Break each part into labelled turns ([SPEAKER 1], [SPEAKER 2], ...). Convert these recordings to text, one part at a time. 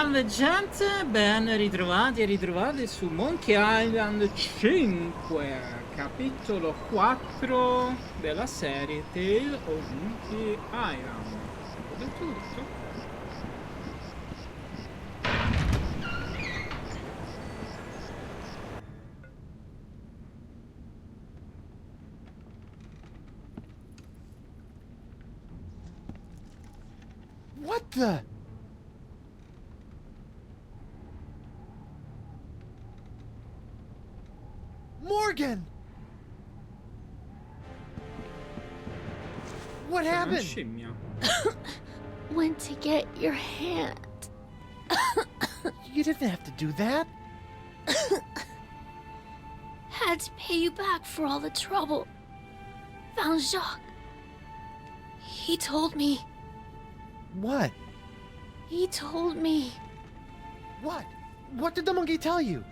[SPEAKER 1] Salve gente, ben ritrovati e ritrovate su Monkey Island 5, capitolo 4 della serie Tale of Monkey Island. Ho detto tutto?
[SPEAKER 2] What the? Morgan! What
[SPEAKER 1] C'è una
[SPEAKER 2] happened?
[SPEAKER 1] scimmia.
[SPEAKER 3] Went to get your hand.
[SPEAKER 2] You didn't have to do that.
[SPEAKER 3] Had to pay you back for all the trouble. Found Jacques. He told me.
[SPEAKER 2] What?
[SPEAKER 3] He told me.
[SPEAKER 2] What? What did the monkey tell you?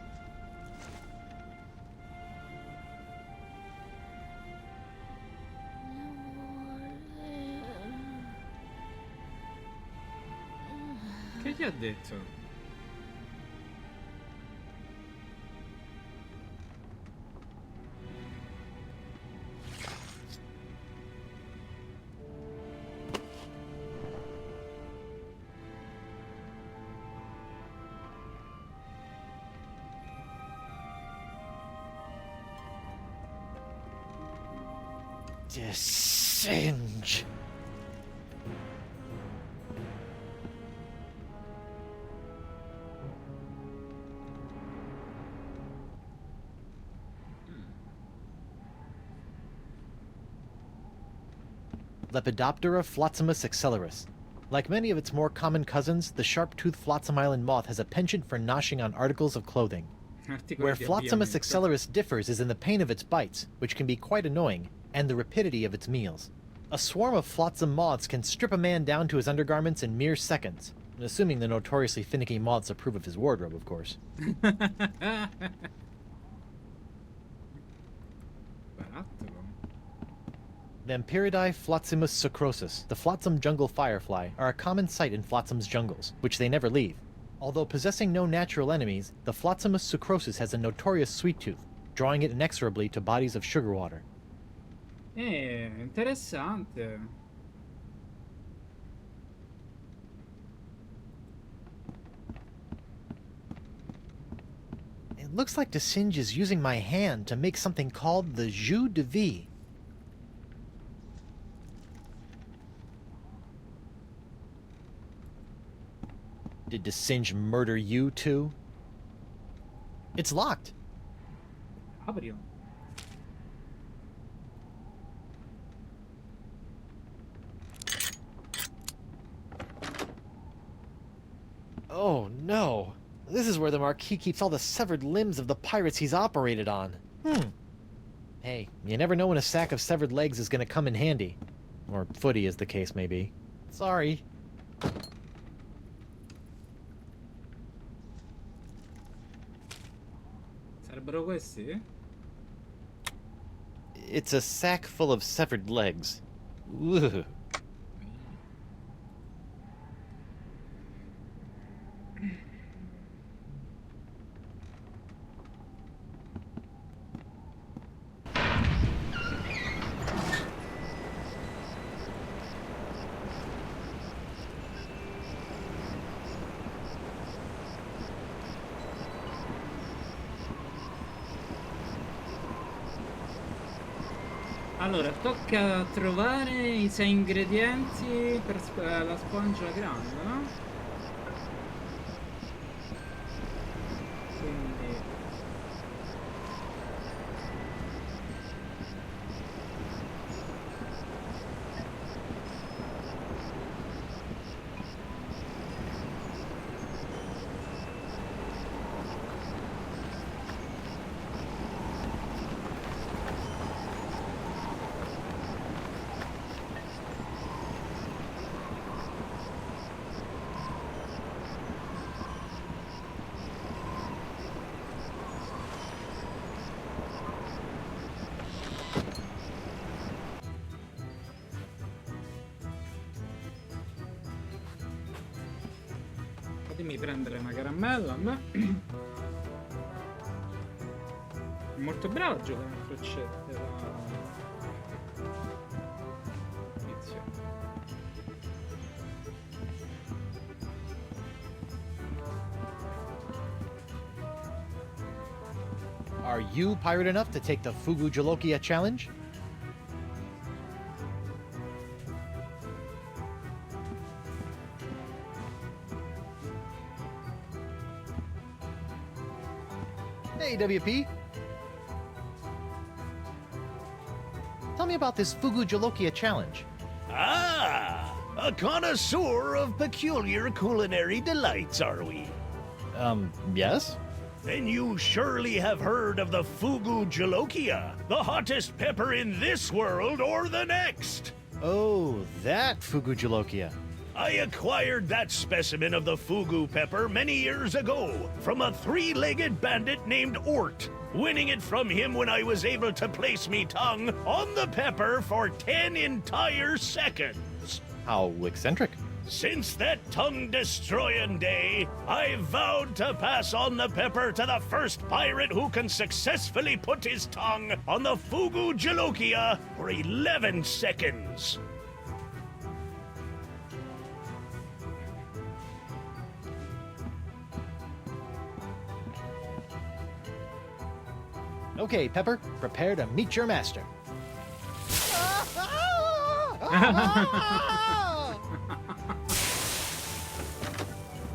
[SPEAKER 1] Che gli ha detto?
[SPEAKER 2] Singe. Lepidoptera flotzimus accelerus. Like many of its more common cousins, the sharp-toothed Flotsam Island moth has a penchant for noshing on articles of clothing.
[SPEAKER 1] Articoli
[SPEAKER 2] Where
[SPEAKER 1] di
[SPEAKER 2] Flotzimus
[SPEAKER 1] abbigliamento.
[SPEAKER 2] accelerus differs is in the pain of its bites, which can be quite annoying, and the rapidity of its meals. A swarm of flotsam moths can strip a man down to his undergarments in mere seconds, assuming the notoriously finicky moths approve of his wardrobe, of course.
[SPEAKER 1] Barattolo.
[SPEAKER 2] Vampiridae flotzimus sucrosus, the flotsam jungle firefly, are a common sight in flotsam's jungles, which they never leave. Although possessing no natural enemies, the flotzimus sucrosus has a notorious sweet tooth, drawing it inexorably to bodies of sugar water.
[SPEAKER 1] Interessante.
[SPEAKER 2] It looks like Desinge is using my hand to make something called the jus de vie. Did Desinge murder you too? It's locked.
[SPEAKER 1] Aprilo.
[SPEAKER 2] Oh no. This is where the Marquis keeps all the severed limbs of the pirates he's operated on. Hey, you never know when a sack of severed legs is gonna come in handy. Or footy, as the case may be. Sorry.
[SPEAKER 1] Sarebbero questi?
[SPEAKER 2] It's a sack full of severed legs. Ugh.
[SPEAKER 1] Allora, tocca trovare i 6 ingredienti per la spongia grande, no? Quindi... Fammi prendere una caramella a me. È molto bravo a giocare a freccette tizio.
[SPEAKER 2] Are you pirate enough to take the Fugu Jalokia challenge? Hey, WP. Tell me about this Fugu Jalokia challenge.
[SPEAKER 4] Ah, a connoisseur of peculiar culinary delights, are we?
[SPEAKER 2] Yes?
[SPEAKER 4] Then you surely have heard of the Fugu Jalokia, the hottest pepper in this world or the next.
[SPEAKER 2] Oh, that Fugu Jalokia.
[SPEAKER 4] I acquired that specimen of the Fugu pepper many years ago from a three-legged bandit named Ort, winning it from him when I was able to place me tongue on the pepper for 10 entire seconds.
[SPEAKER 2] How eccentric.
[SPEAKER 4] Since that tongue-destroying day, I vowed to pass on the pepper to the first pirate who can successfully put his tongue on the Fugu Jalokia for 11 seconds.
[SPEAKER 2] Okay, Pepper, prepare to meet your master.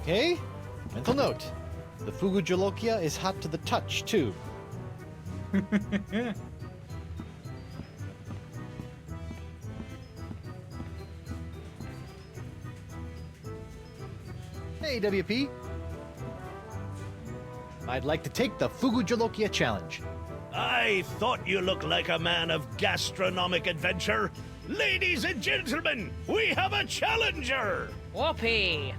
[SPEAKER 2] Okay, mental note. The Fugu Jalokia is hot to the touch, too. Hey, WP. I'd like to take the Fugu Jalokia challenge.
[SPEAKER 4] I thought you looked like a man of gastronomic adventure. Ladies and gentlemen, we have a challenger!
[SPEAKER 5] Whoopee!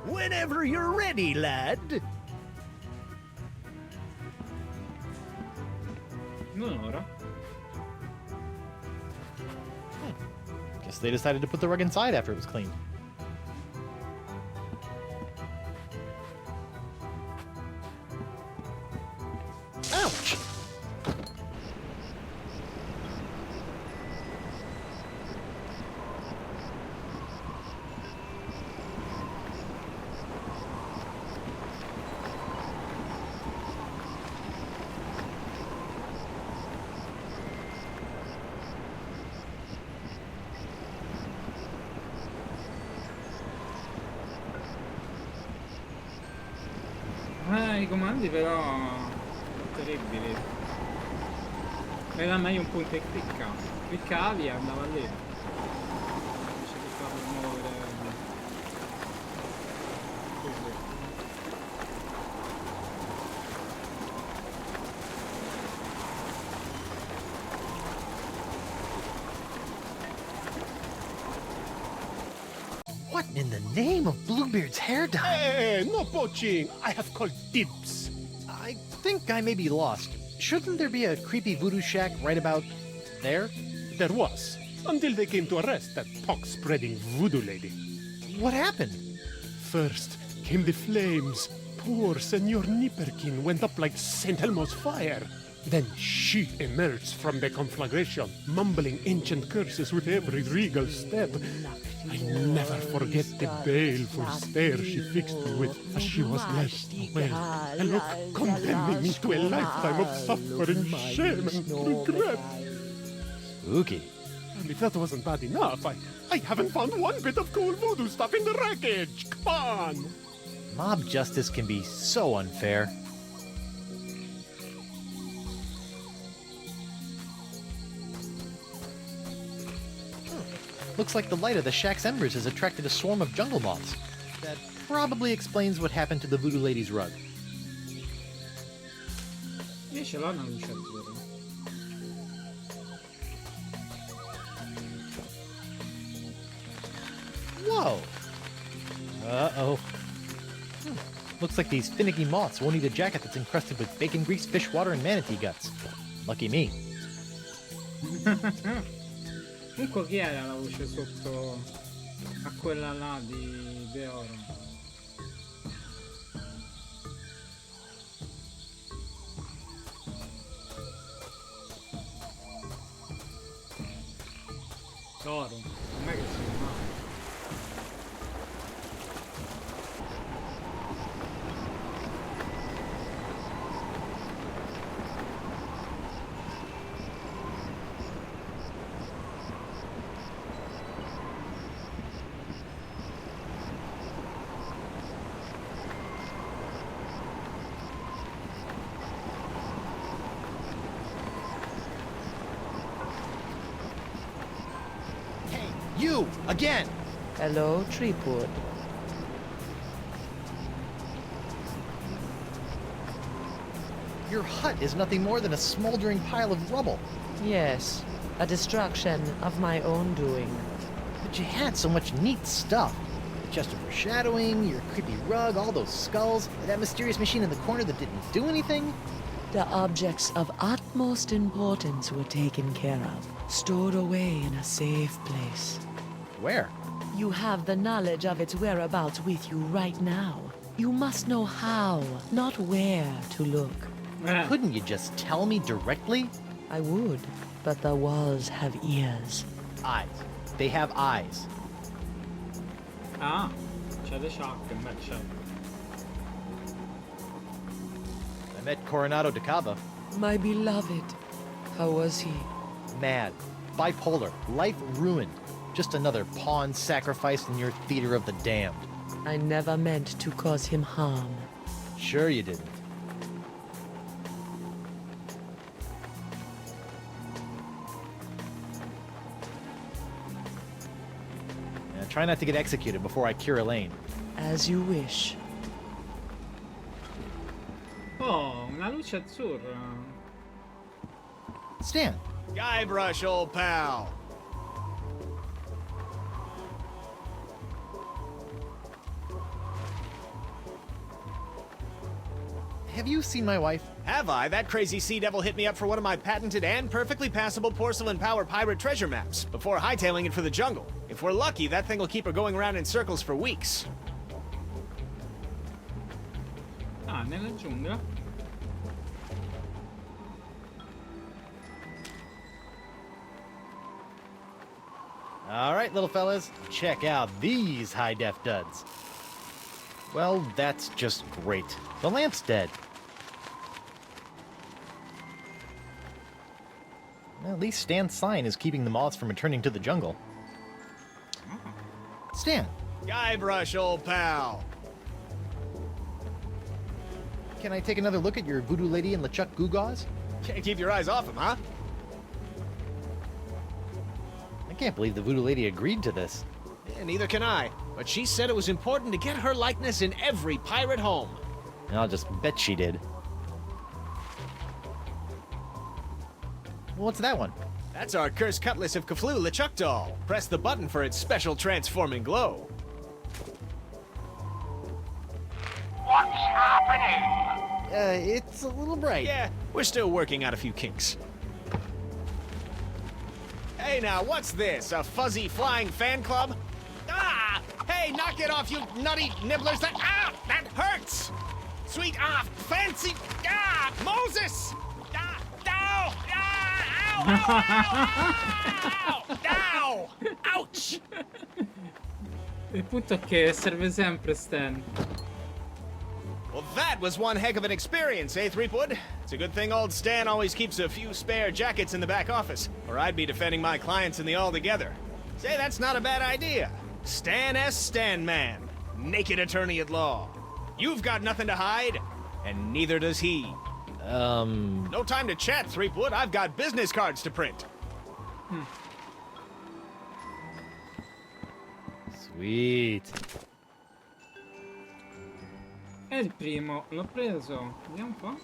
[SPEAKER 4] Whenever you're ready, lad.
[SPEAKER 1] Non ora.
[SPEAKER 2] Guess they decided to put the rug inside after it was cleaned. Ouch!
[SPEAKER 1] I comandi però terribili. Era meglio un punto e clicca. Cliccavi e andava lì. Invece che farlo muovere così.
[SPEAKER 2] What in the name of Bluebeard's hair dye?
[SPEAKER 6] Hey, no poaching. I have called dibs.
[SPEAKER 2] I think I may be lost. Shouldn't there be a creepy voodoo shack right about there?
[SPEAKER 6] There was, until they came to arrest that talk-spreading voodoo lady.
[SPEAKER 2] What happened?
[SPEAKER 6] First came the flames. Poor Senor Nipperkin went up like St. Elmo's fire. Then she emerged from the conflagration, mumbling ancient curses with every regal step. I never forget the baleful stare she fixed me with as she was led away. A look condemning me to a lifetime of suffering, shame, and regret.
[SPEAKER 2] Spooky.
[SPEAKER 6] And if that wasn't bad enough, I haven't found one bit of cool voodoo stuff in the wreckage. Come on!
[SPEAKER 2] Mob justice can be so unfair. Looks like the light of the shack's embers has attracted a swarm of jungle moths. That probably explains what happened to the voodoo lady's rug.
[SPEAKER 1] Io ce l'ho una luce azzurra.
[SPEAKER 2] Whoa! Uh-oh. Looks like these finicky moths won't eat a jacket that's encrusted with bacon grease, fish water, and manatee guts. Lucky me.
[SPEAKER 1] Comunque chi era la voce sotto A quella là di oro. Oro, non è che sia male.
[SPEAKER 2] Hey, you! Again!
[SPEAKER 5] Hello, Treepwood.
[SPEAKER 2] Your hut is nothing more than a smoldering pile of rubble.
[SPEAKER 5] Yes, a destruction of my own doing.
[SPEAKER 2] But you had so much neat stuff. The chest of foreshadowing, your creepy rug, all those skulls, that mysterious machine in the corner that didn't do anything.
[SPEAKER 5] The objects of utmost importance were taken care of, stored away in a safe place.
[SPEAKER 2] Where?
[SPEAKER 5] You have the knowledge of its whereabouts with you right now. You must know how, not where, to look.
[SPEAKER 2] Couldn't you just tell me directly?
[SPEAKER 5] I would, but the walls have ears.
[SPEAKER 2] Eyes. They have eyes.
[SPEAKER 1] Ah, c'è le sciacche, beh c'è.
[SPEAKER 2] I met Coronado de Cava.
[SPEAKER 5] My beloved. How was he?
[SPEAKER 2] Mad. Bipolar. Life ruined. Just another pawn sacrificed in your theater of the damned.
[SPEAKER 5] I never meant to cause him harm.
[SPEAKER 2] Sure you didn't. Try not to get executed before I cure Elaine.
[SPEAKER 5] As you wish.
[SPEAKER 1] Oh, una luce azzurra.
[SPEAKER 2] Stan,
[SPEAKER 7] Guybrush, old pal.
[SPEAKER 2] have you seen my wife?
[SPEAKER 7] Have I? That crazy sea devil hit me up for one of my patented and perfectly passable porcelain power pirate treasure maps before hightailing it for the jungle. If we're lucky, that thing will keep her going around in circles for weeks.
[SPEAKER 1] Ah, nella giungla.
[SPEAKER 2] All right, little fellas, check out these high-def duds. Well, that's just great. The lamp's dead. Well, at least Stan's sign is keeping the moths from returning to the jungle. Stan,
[SPEAKER 7] Guybrush, old pal.
[SPEAKER 2] can I take another look at your voodoo lady and LeChuck Goo-Gaws?
[SPEAKER 7] Can't keep your eyes off him, huh?
[SPEAKER 2] I can't believe the voodoo lady agreed to this.
[SPEAKER 7] Yeah, neither can I. But she said it was important to get her likeness in every pirate home.
[SPEAKER 2] I'll just bet she did. What's that one?
[SPEAKER 7] That's our cursed cutlass of Kaflu LeChuck doll. Press the button for its special transforming glow.
[SPEAKER 8] What's happening?
[SPEAKER 2] It's a little bright.
[SPEAKER 7] Yeah, we're still working out a few kinks. Hey now, what's this? A fuzzy flying fan club? Ah! Hey, knock it off, you nutty nibblers! That hurts! Sweet, fancy, Moses! Ow! Ow! Ow! Ow! Ow! Ouch!
[SPEAKER 1] Il punto è che serve sempre Stan.
[SPEAKER 7] Well, that was one heck of an experience, eh, Treepwood? It's a good thing old Stan always keeps a few spare jackets in the back office, or I'd be defending my clients in the altogether. Say, that's not a bad idea. Stan S. Stanman, naked attorney at law. You've got nothing to hide, and neither does he. No time to chat, Treepwood. I've got business cards to print.
[SPEAKER 2] Sweet.
[SPEAKER 1] È il primo, l'ho preso. Vediamo un po'.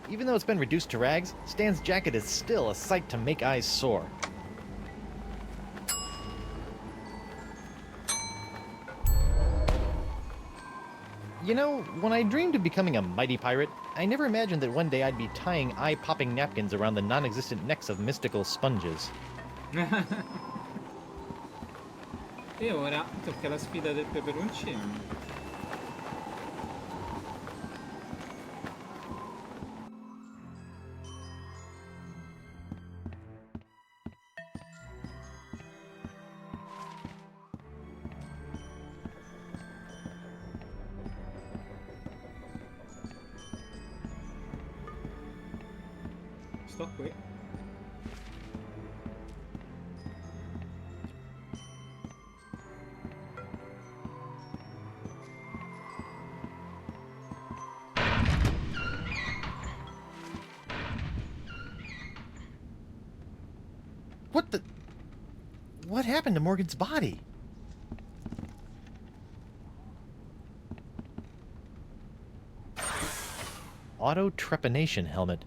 [SPEAKER 2] Even though it's been reduced to rags, Stan's jacket is still a sight to make eyes sore. You know, when I dreamed of becoming a mighty pirate, I never imagined that one day I'd be tying eye-popping napkins around the non-existent necks of mystical sponges.
[SPEAKER 1] E ora tocca la sfida del peperoncino. Sto qui.
[SPEAKER 2] What the... What happened to Morgan's body? Auto trepanation helmet.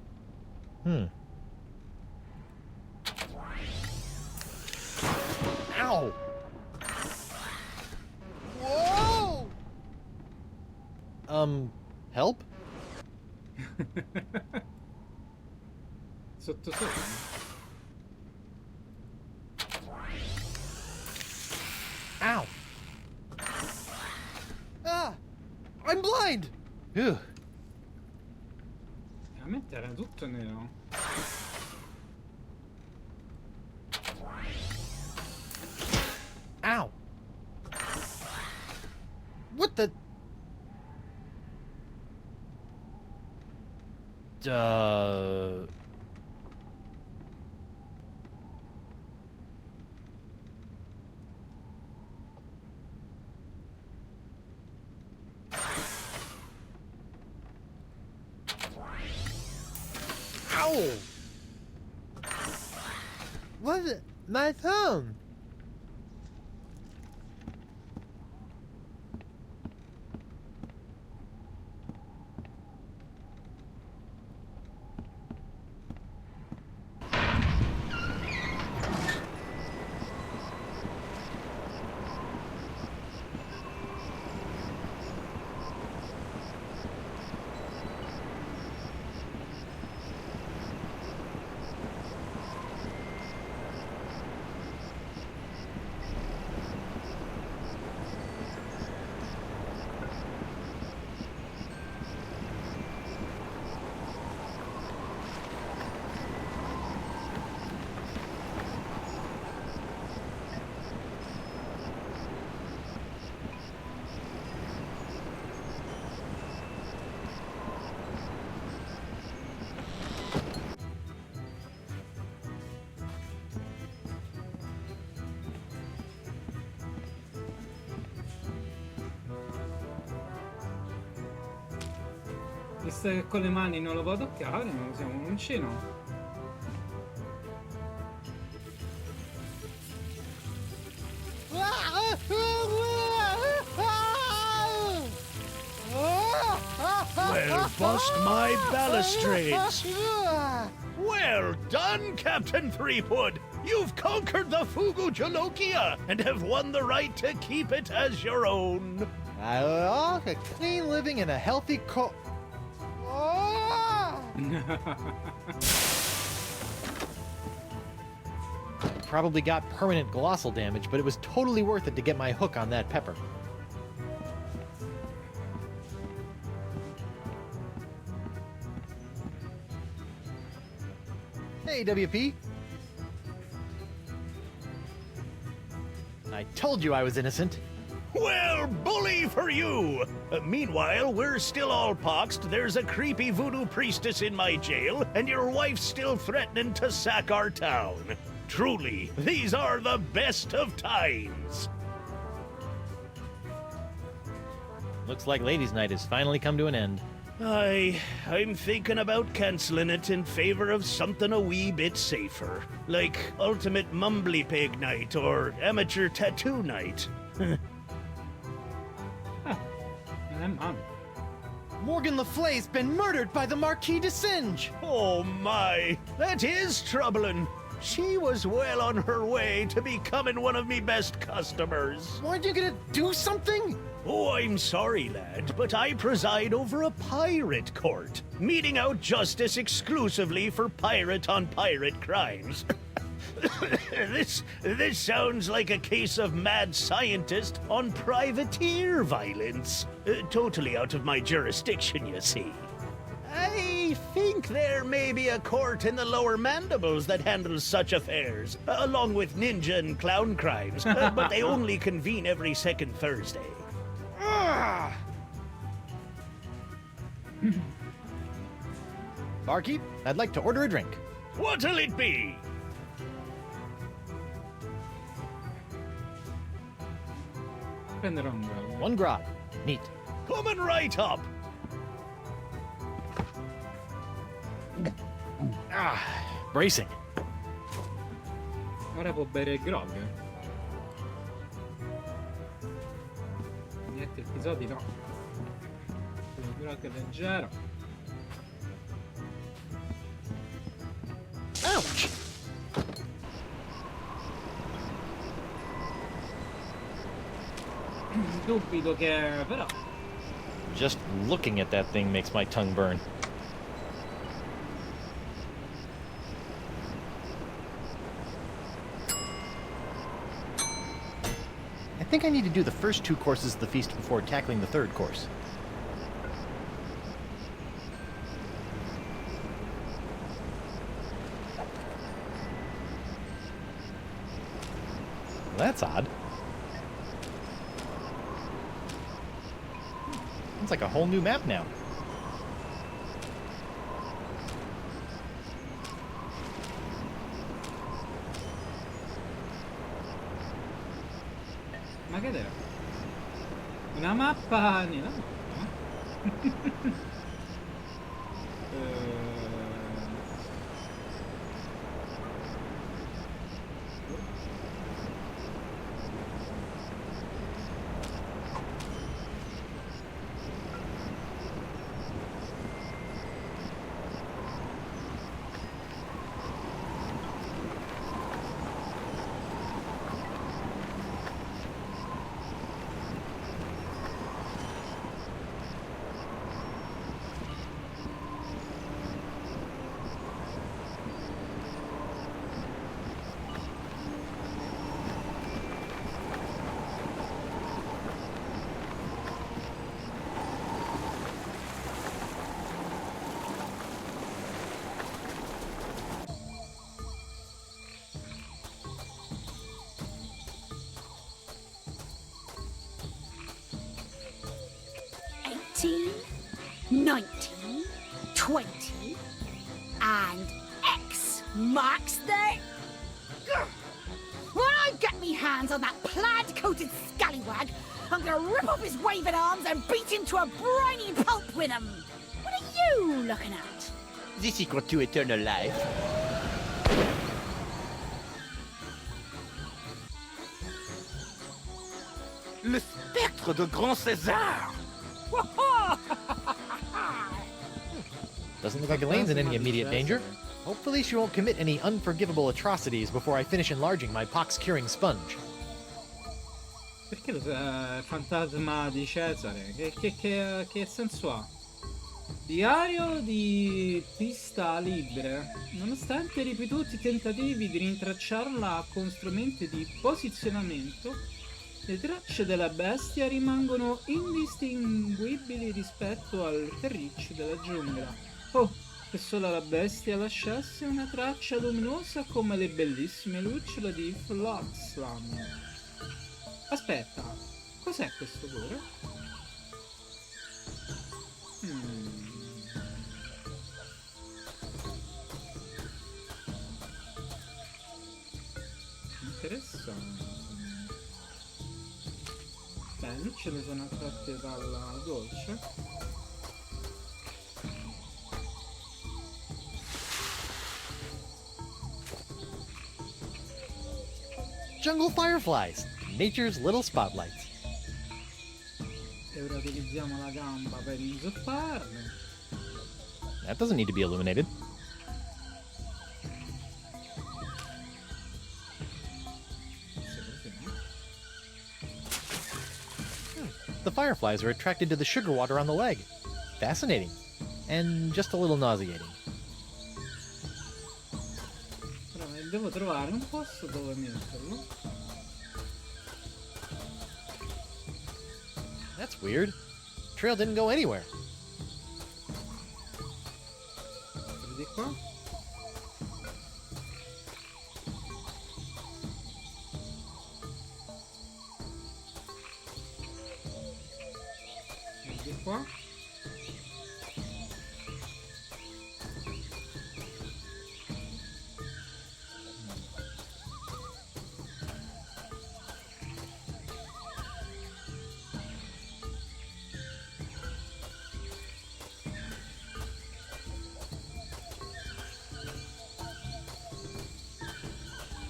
[SPEAKER 2] Ow! Whoa! Help?
[SPEAKER 1] Sotto sotto.
[SPEAKER 2] Ow! Ah! I'm blind! Ugh.
[SPEAKER 1] A me era tutto nero.
[SPEAKER 2] Ow! What the... Ow! What? My thumb!
[SPEAKER 1] Visto che con le mani non lo può toccare, non usiamo un uncino.
[SPEAKER 4] Well, bust my balustrades. Well done, Captain Treepwood. You've conquered the Fugu and have won the right to keep it as your own.
[SPEAKER 2] A clean living and a healthy Probably got permanent glossal damage, but it was totally worth it to get my hook on that pepper. Hey, WP. I told you I was innocent.
[SPEAKER 4] Well, bully for you! Meanwhile, we're still all poxed, there's a creepy voodoo priestess in my jail, and your wife's still threatening to sack our town. Truly, these are the best of times.
[SPEAKER 2] Looks like Ladies' Night has finally come to an end.
[SPEAKER 4] I'm thinking about canceling it in favor of something a wee bit safer. Like Ultimate Mumbly Pig Night or Amateur Tattoo Night.
[SPEAKER 2] Morgan Le Flay's been murdered by the Marquis de Singe!
[SPEAKER 4] Oh my, that is troubling. She was well on her way to becoming one of me best customers.
[SPEAKER 2] Weren't you gonna do something?
[SPEAKER 4] Oh, I'm sorry, lad, but I preside over a pirate court, meting out justice exclusively for pirate-on-pirate crimes. This sounds like a case of mad scientist on privateer violence. Totally out of my jurisdiction, you see. I think there may be a court in the lower mandibles that handles such affairs, along with ninja and clown crimes, but they only convene every second Thursday. Ah!
[SPEAKER 2] Barkeep, I'd like to order a drink.
[SPEAKER 4] What'll it be?
[SPEAKER 1] Prenderò un grado.
[SPEAKER 2] One grog. Neat.
[SPEAKER 4] Coming right up.
[SPEAKER 2] Bracing.
[SPEAKER 1] Ora può bere il grog. Niente episodi no. Il grog è leggero.
[SPEAKER 2] Ouch!
[SPEAKER 1] Dubito che però.
[SPEAKER 2] Just looking at that thing makes my tongue burn. I think I need to do the first 2 courses of the feast before tackling the 3rd course. Well, that's odd. It's like a whole new map now.
[SPEAKER 1] Ma che era? Una mappa nella mappa?
[SPEAKER 9] "18, 19, 20, and X marks the... Grr. When I get me hands on that plaid-coated scallywag, I'm gonna rip off his waving arms and beat him to a briny pulp with them. What are you looking at?
[SPEAKER 10] This equal to eternal life. Le spectre de Grand César!
[SPEAKER 2] Doesn't look like Elaine's in any immediate danger. Hopefully she won't commit any unforgivable atrocities before I finish enlarging my pox-curing sponge.
[SPEAKER 1] Perché lo fantasma di Cesare? Che senso ha? Diario di pista libere. Nonostante ripetuti tentativi di rintracciarla con strumenti di posizionamento, le tracce della bestia rimangono indistinguibili rispetto al terriccio della giungla. Oh, che solo la bestia lasciasse una traccia luminosa come le bellissime lucciole di Flotsam. Aspetta, cos'è questo pure? Interessante. Beh, le lucciole sono attratte dal dolce.
[SPEAKER 2] Jungle fireflies, nature's little spotlights.
[SPEAKER 1] E ora utilizziamo la gamba per inzupparle.
[SPEAKER 2] That doesn't need to be illuminated. The fireflies are attracted to the sugar water on the leg. Fascinating. And just a little nauseating.
[SPEAKER 1] Però è Devo trovare un posto dove metterlo.
[SPEAKER 2] That's weird. Trail didn't go anywhere.
[SPEAKER 1] Vedi qua. Vedi qua.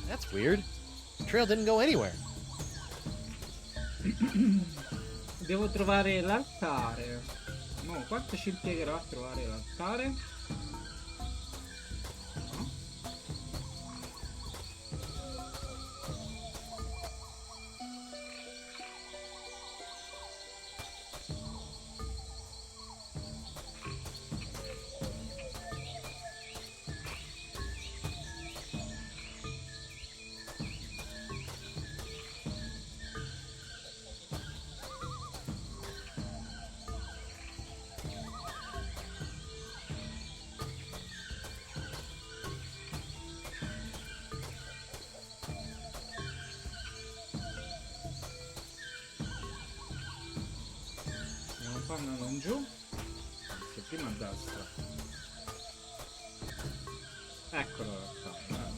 [SPEAKER 2] That's weird. Trail didn't go anywhere.
[SPEAKER 1] Devo trovare l'altare. No, quanto ci impiegherà a trovare l'altare? Andando in giù. Se prima a destra. Eccolo l'altare.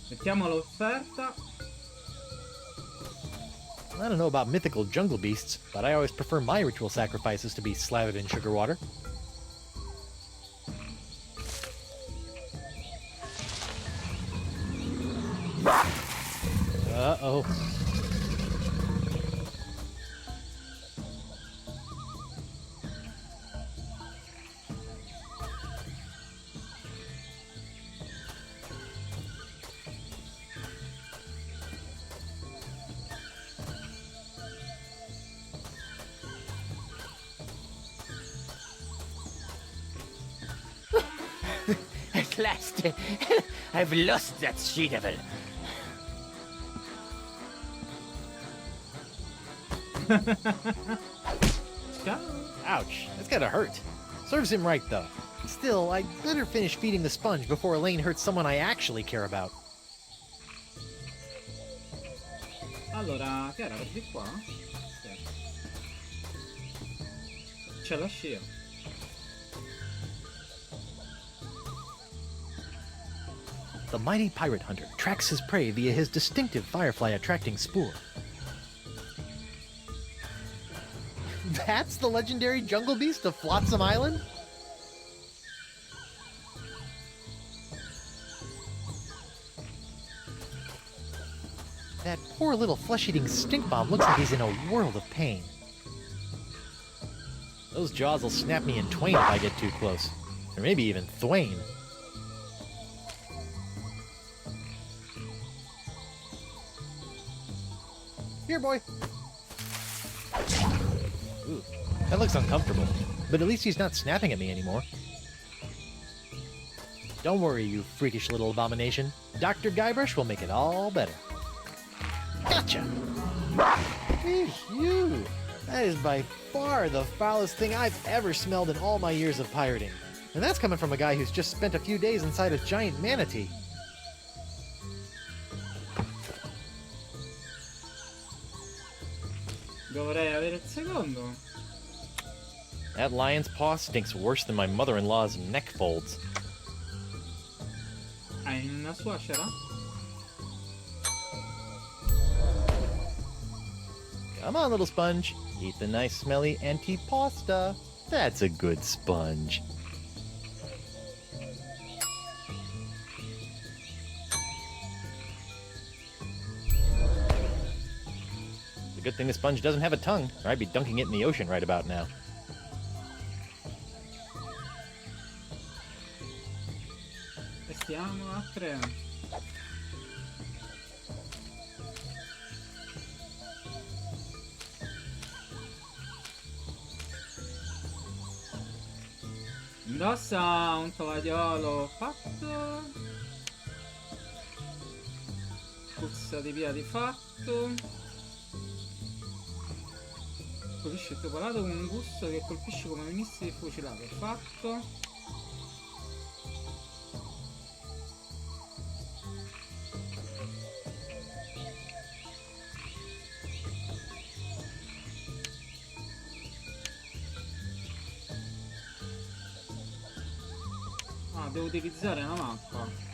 [SPEAKER 1] Mettiamo l'offerta.
[SPEAKER 2] I don't know about mythical jungle beasts, but I always prefer my ritual sacrifices to be slathered in sugar water. Uh-oh.
[SPEAKER 10] At last, I've lost that she-devil.
[SPEAKER 2] Ouch, that's gotta hurt. Serves him right, though. Still, I'd better finish feeding the sponge before Elaine hurts someone I actually care about.
[SPEAKER 1] Allora, che era di qua? Sì. C'è la scia.
[SPEAKER 2] The mighty pirate hunter tracks his prey via his distinctive firefly-attracting spoor. That's the legendary jungle beast of Flotsam Island? That poor little flesh-eating stink bomb looks like he's in a world of pain. Those jaws will snap me in twain if I get too close. Or maybe even thwain. Here, boy. Ooh, that looks uncomfortable. But at least he's not snapping at me anymore. Don't worry, you freakish little abomination. Dr. Guybrush will make it all better. Gotcha! Phew! That is by far the foulest thing I've ever smelled in all my years of pirating. And that's coming from a guy who's just spent a few days inside a giant manatee.
[SPEAKER 1] Dovrei avere il secondo.
[SPEAKER 2] That lion's paw stinks worse than my mother-in-law's neck folds.
[SPEAKER 1] Hai una suocera?
[SPEAKER 2] Come on, little sponge. Eat the nice smelly antipasta. That's a good sponge. It's a good thing the sponge doesn't have a tongue, or I'd be dunking it in the ocean right about now.
[SPEAKER 1] E stiamo a 3. Indossa un tovagliolo fatto. Puzza di piedi fatto. Colpisce il tuo palato con un gusto che colpisce come missili fucilati. Fatto. Ah, devo utilizzare una mappa.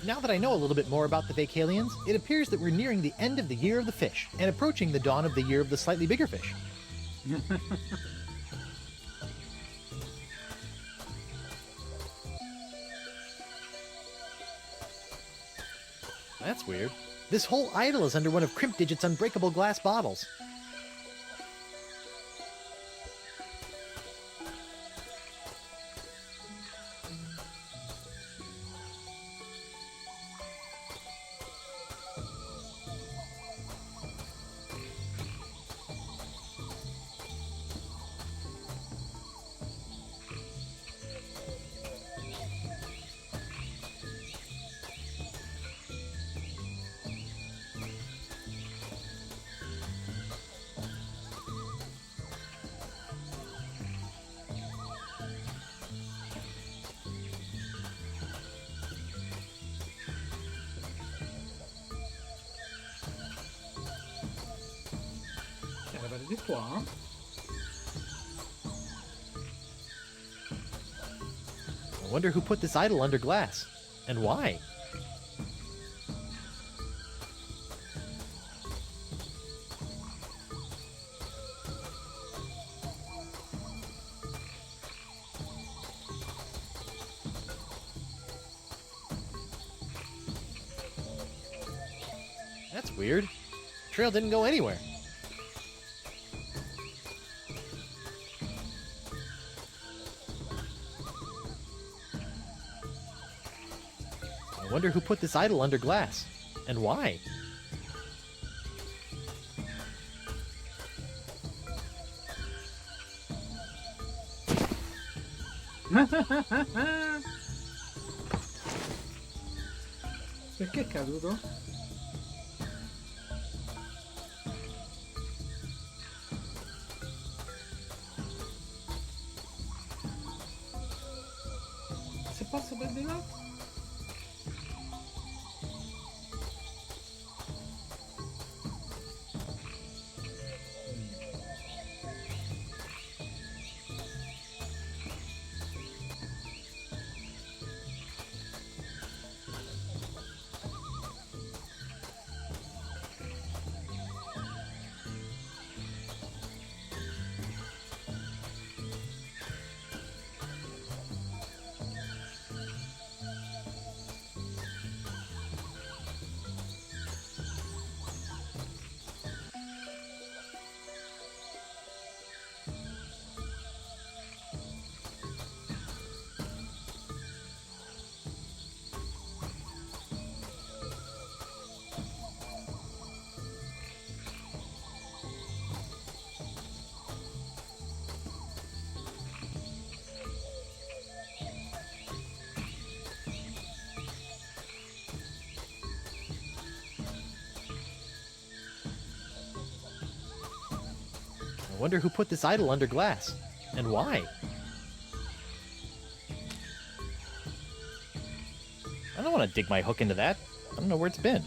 [SPEAKER 2] Now that I know a little bit more about the Vacalians, it appears that we're nearing the end of the Year of the Fish, and approaching the dawn of the Year of the Slightly Bigger Fish. That's weird. This whole idol is under one of Crimp Digit's unbreakable glass bottles.
[SPEAKER 1] Di qua.
[SPEAKER 2] I wonder who put this idol under glass, and why? That's weird. Trail didn't go anywhere. I wonder who put this idol under glass, and why?
[SPEAKER 1] Perché è caduto? Se passo per di là?
[SPEAKER 2] I wonder who put this idol under glass, and why? I don't want to dig my hook into that. I don't know where it's been.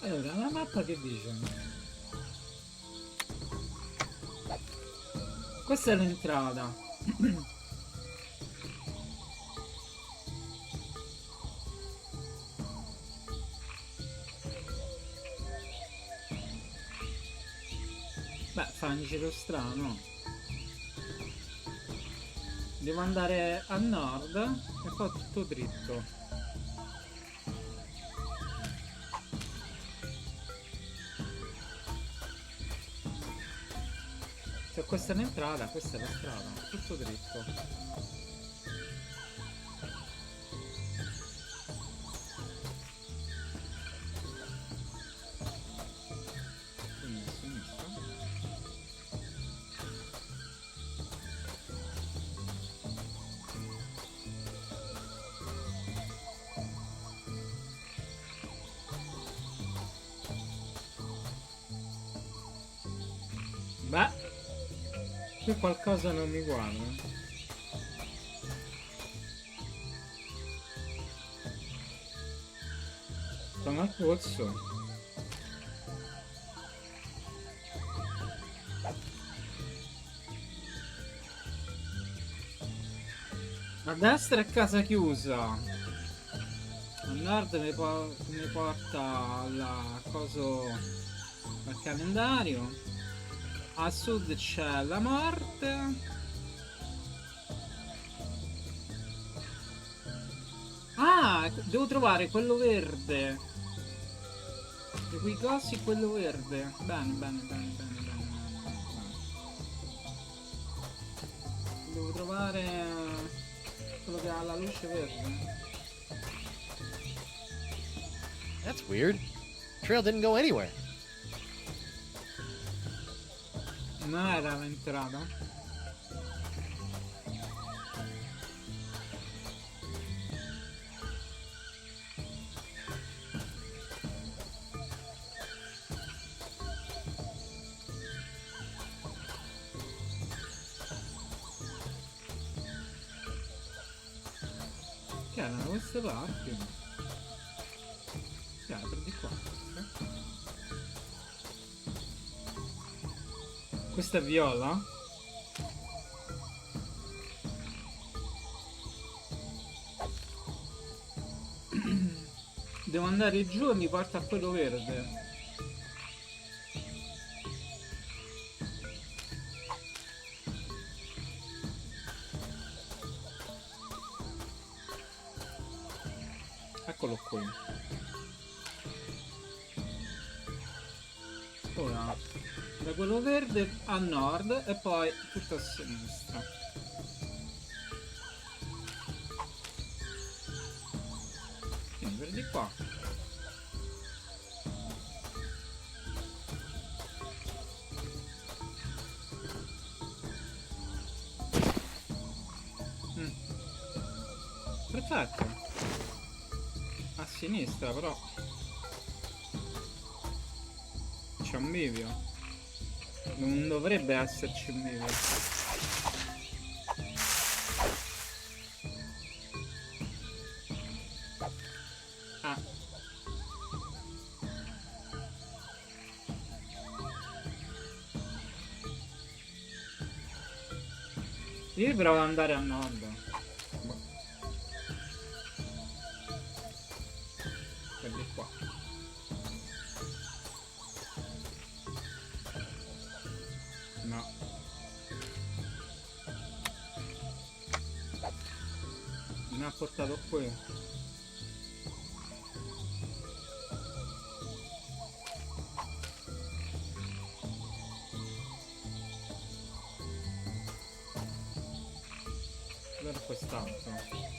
[SPEAKER 1] Allora, la mappa che dice? Questa è l'entrata. Beh, fa un giro strano. Devo andare a nord e fa tutto dritto. Se questa è l'entrata, questa è la strada, tutto dritto. Quindi a sinistra. Beh, qui qualcosa non mi guarda. Sono al pozzo. A destra è casa chiusa. A nord mi porta alla coso, al calendario. A sud c'è la morte. Ah, devo trovare quello verde. Di quei cosi, quello verde. Bene, bene, bene, bene, bene, bene. Devo trovare quello che ha la luce verde.
[SPEAKER 2] That's weird. Trail didn't go anywhere.
[SPEAKER 1] Non era l'entrata. Che era da queste parti? Sì, era per di qua. Questa è viola? Devo andare giù e mi porta a quello verde. Eccolo qui. Ora, da quello verde a nord e poi tutto a sinistra. Quindi per di qua. Perfetto. A sinistra però c'è un bivio. Non dovrebbe esserci un bivio. Ah. Io provo ad andare a nord. Per di qua. No. Mi ha portato qui. Allora quest'altro.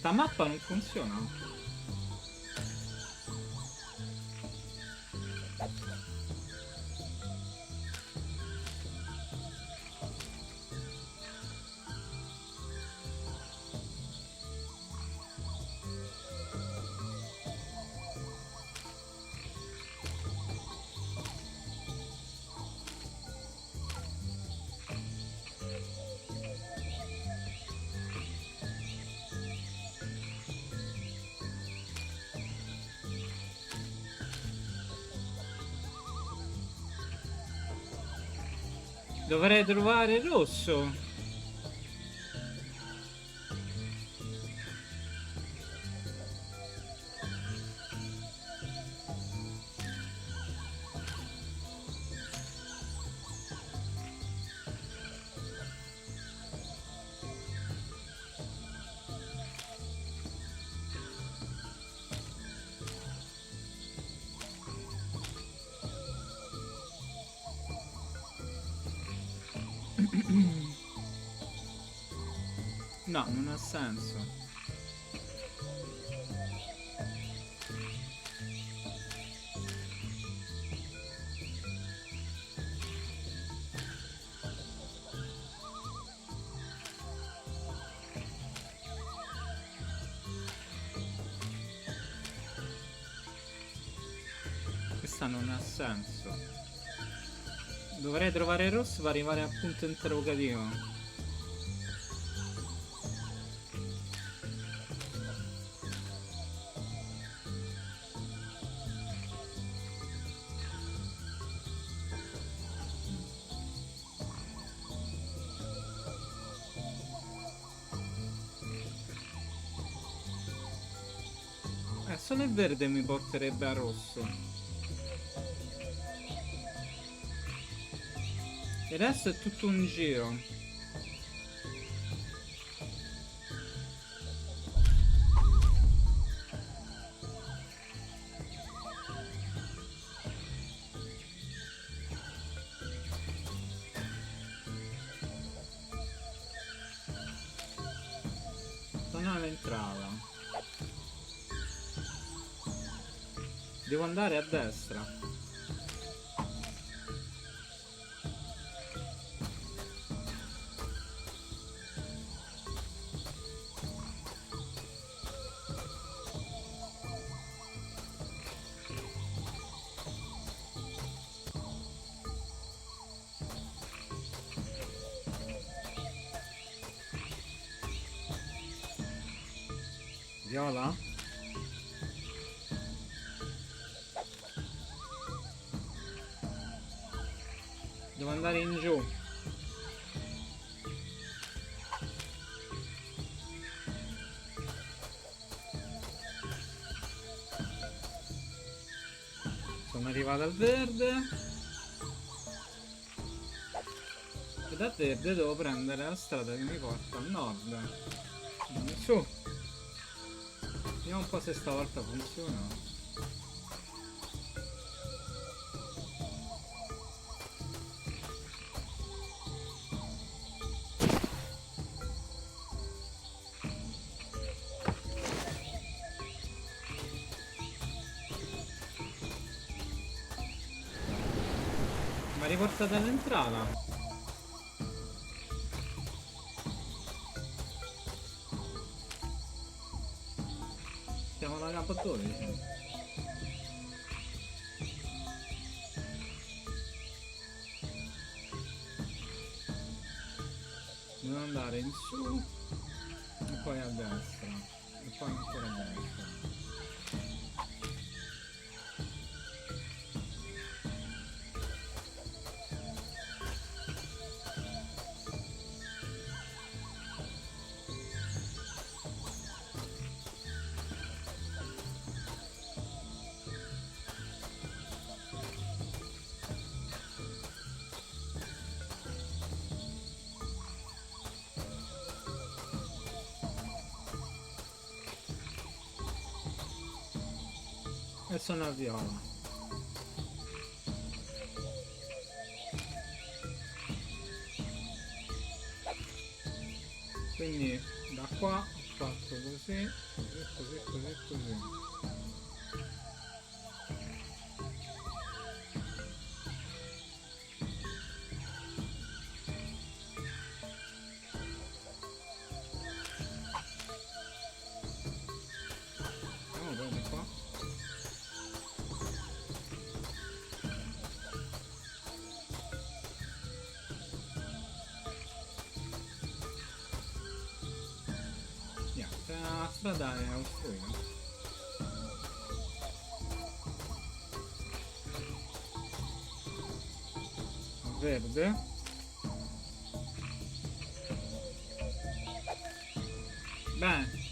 [SPEAKER 1] Sta mappa non funziona. Dovrei trovare il rosso. No, non ha senso. Questa non ha senso. Dovrei trovare il rosso per arrivare al punto interrogativo. Solo il verde mi porterebbe a rosso. Il resto è tutto un giro. Torna all'entrata. Devo andare a destra. Viola? Devo andare in giù. Sono arrivato al verde. E da verde devo prendere la strada che mi porta al nord. Quindi su. Vediamo un po' se stavolta funziona. Ma riportata all'entrata. Siamo alla Capitolo. Devo andare in su e poi a destra e poi ancora a destra. E sono a viola. Quindi da qua ho fatto così, così, così, così, così. Andiamo bene qua. La strada è ostruita. Verde. Bene.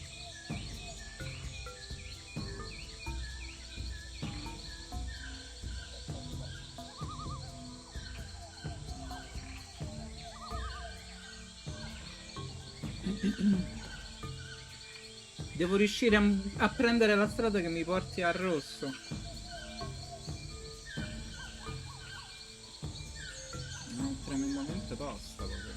[SPEAKER 1] Devo riuscire a prendere la strada che mi porti al rosso. È tremendamente tosta proprio.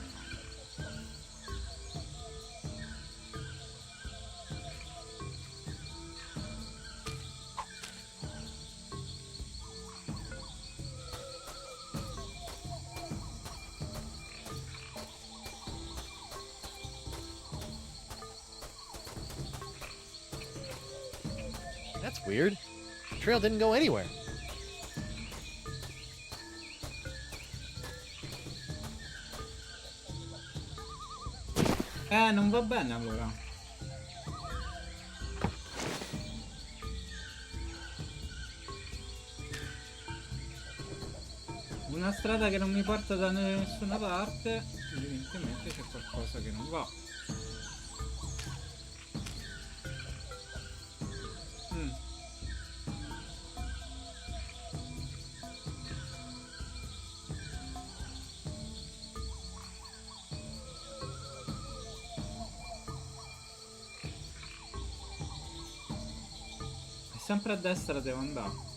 [SPEAKER 2] That's weird. The trail didn't go anywhere.
[SPEAKER 1] Non va bene allora. Una strada che non mi porta da nessuna parte. Evidentemente c'è qualcosa che non va. Sempre a destra devo andare.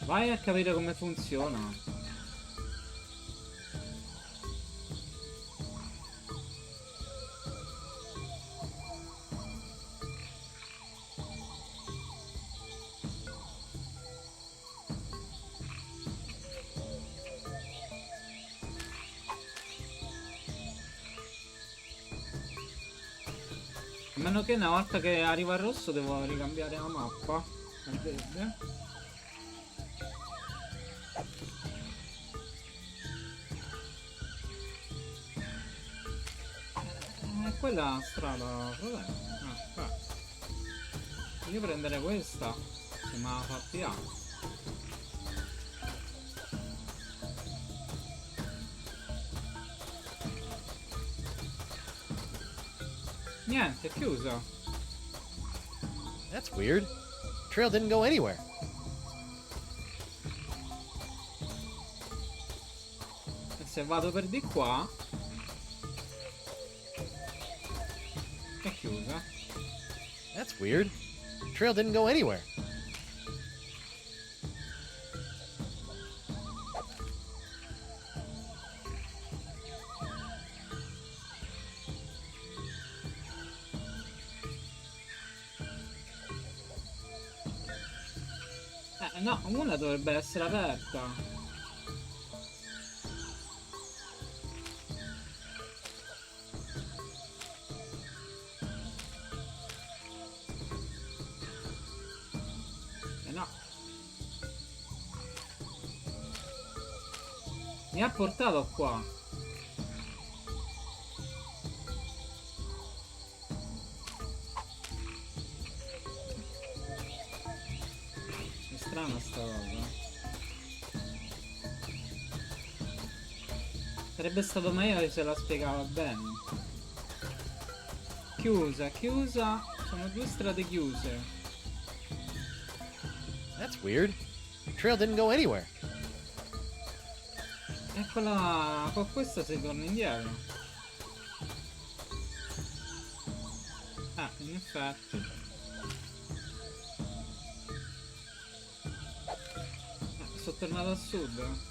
[SPEAKER 1] Vai a capire come funziona. A meno che una volta che arriva al rosso devo ricambiare la mappa. Al verde. Quella strada, io prenderei questa se me la fa piano. Niente, è chiusa.
[SPEAKER 2] That's weird. The trail didn't go anywhere.
[SPEAKER 1] E se vado per di qua è chiusa.
[SPEAKER 2] That's weird. The trail didn't go anywhere.
[SPEAKER 1] No, una dovrebbe essere aperta. No. Mi ha portato qua. È strana sta cosa. Sarebbe stato meglio se la spiegava bene. Chiusa, chiusa. Sono due strade chiuse.
[SPEAKER 2] That's weird. The trail didn't go anywhere.
[SPEAKER 1] Eccola, con questa si torna indietro. Ah, in effetti. Sono tornato a sud.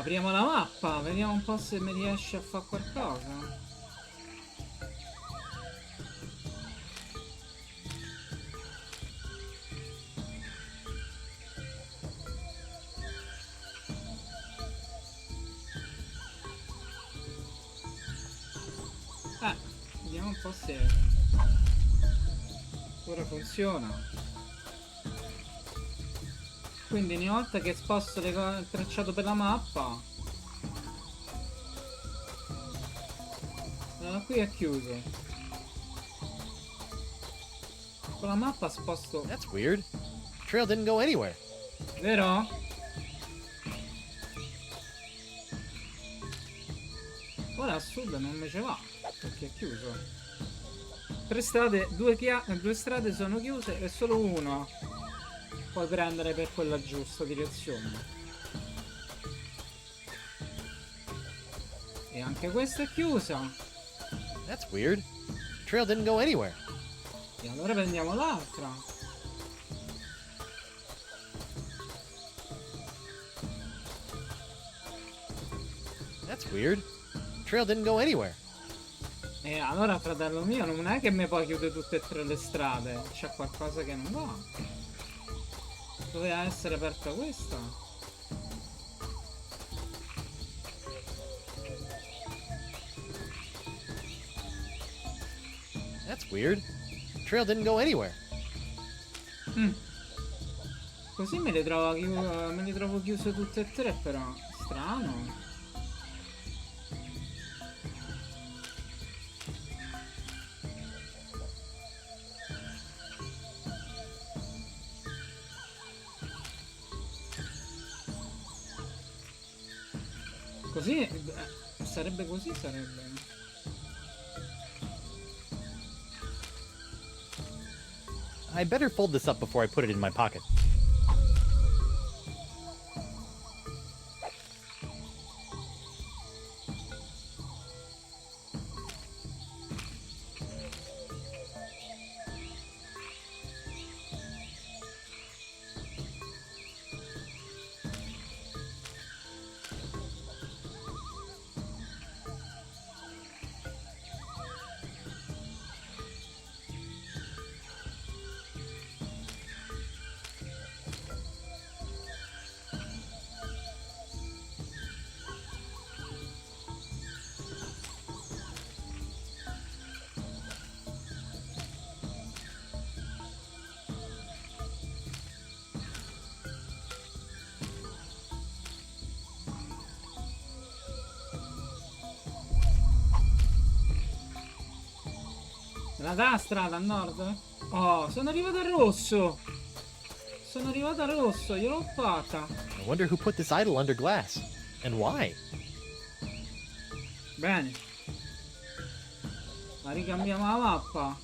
[SPEAKER 1] Apriamo la mappa, vediamo un po' se mi riesce a fare qualcosa. Vediamo un po' se ora funziona. Quindi ogni volta che sposto il tracciato per la mappa, qui è chiuso. Con la mappa sposto.
[SPEAKER 2] That's weird. Trail didn't go anywhere.
[SPEAKER 1] Vero? Ora a sud non me ce va, perché è chiuso. Tre strade, due strade sono chiuse e solo una puoi prendere per quella giusta direzione. E anche questa è chiusa.
[SPEAKER 2] That's weird. Trail didn't go anywhere.
[SPEAKER 1] E allora prendiamo l'altra.
[SPEAKER 2] That's weird. Trail didn't go anywhere.
[SPEAKER 1] E allora, fratello mio, non è che mi poi chiude tutte e tre le strade. C'è qualcosa che non va. Doveva essere aperta questa.
[SPEAKER 2] That's weird. Trail didn't go anywhere.
[SPEAKER 1] Così me le trovo chiuse tutte e tre, però. Strano. Così sarebbe così, sarebbe.
[SPEAKER 2] I better fold this up before I put it in my pocket.
[SPEAKER 1] La dà strada a nord? Oh, sono arrivato al rosso! Sono arrivato al rosso, gliel'ho fatta!
[SPEAKER 2] I wonder who put this idol under glass. And why?
[SPEAKER 1] Bene. Ma ricambiamo la mappa.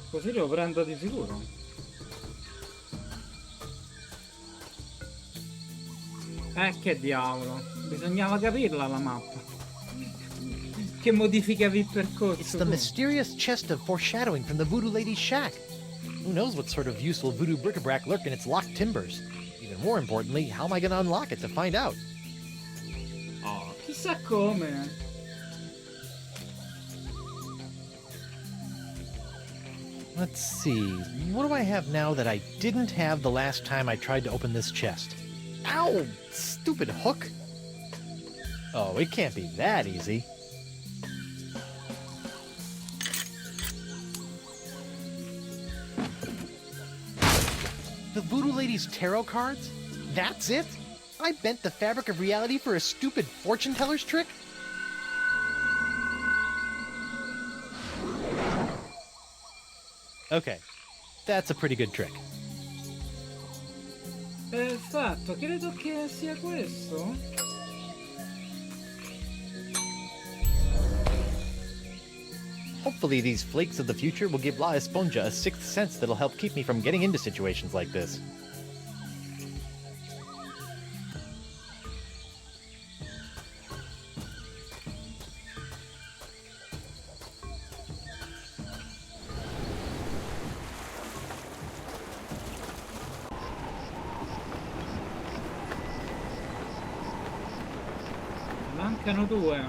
[SPEAKER 1] Così lo prendo di sicuro. Che diavolo. Bisognava capirla la mappa. Che modificavi il percorso.
[SPEAKER 2] It's the mysterious chest of foreshadowing from the Voodoo Lady's shack. Who knows what sort of useful voodoo bric-a-brac lurk in its locked timbers? Even more importantly, how am I gonna unlock it to find out?
[SPEAKER 1] Oh, chissà come.
[SPEAKER 2] Let's see, what do I have now that I didn't have the last time I tried to open this chest? Ow! Stupid hook! Oh, it can't be that easy. The Voodoo Lady's tarot cards? That's it? I bent the fabric of reality for a stupid fortune teller's trick? Okay, that's a pretty good trick.
[SPEAKER 1] Perfetto, credo che sia questo.
[SPEAKER 2] Hopefully these flakes of the future will give La Esponja a sixth sense that'll help keep me from getting into situations like this.
[SPEAKER 1] Mancano due.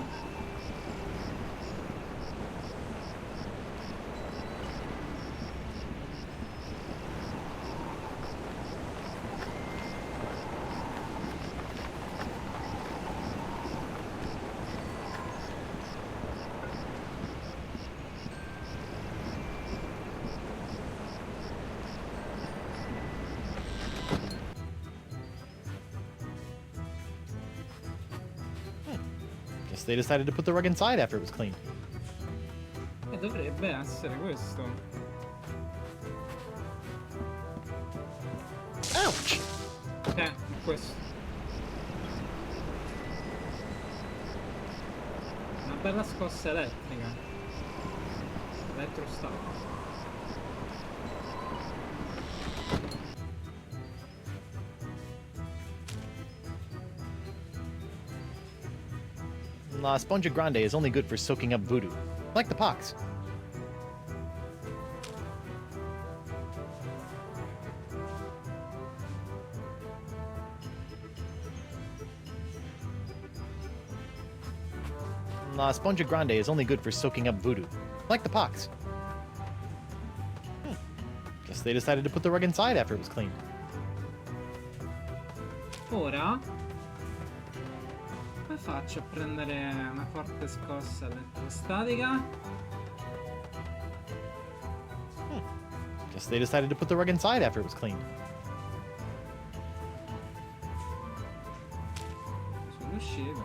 [SPEAKER 2] Guess they decided to put the rug inside after it was cleaned.
[SPEAKER 1] Dovrebbe essere questo.
[SPEAKER 2] Ouch!
[SPEAKER 1] Questo. Una bella scossa elettrica. Elettrostatica.
[SPEAKER 2] La Esponja Grande is only good for soaking up voodoo, like the pox. La Esponja Grande is only good for soaking up voodoo, like the pox. Guess they decided to put the rug inside after it was cleaned.
[SPEAKER 1] Ora come faccio a prendere una forte scossa elettrostatica?
[SPEAKER 2] Guess they decided to put the rug inside after it was cleaned.
[SPEAKER 1] Sono uscito.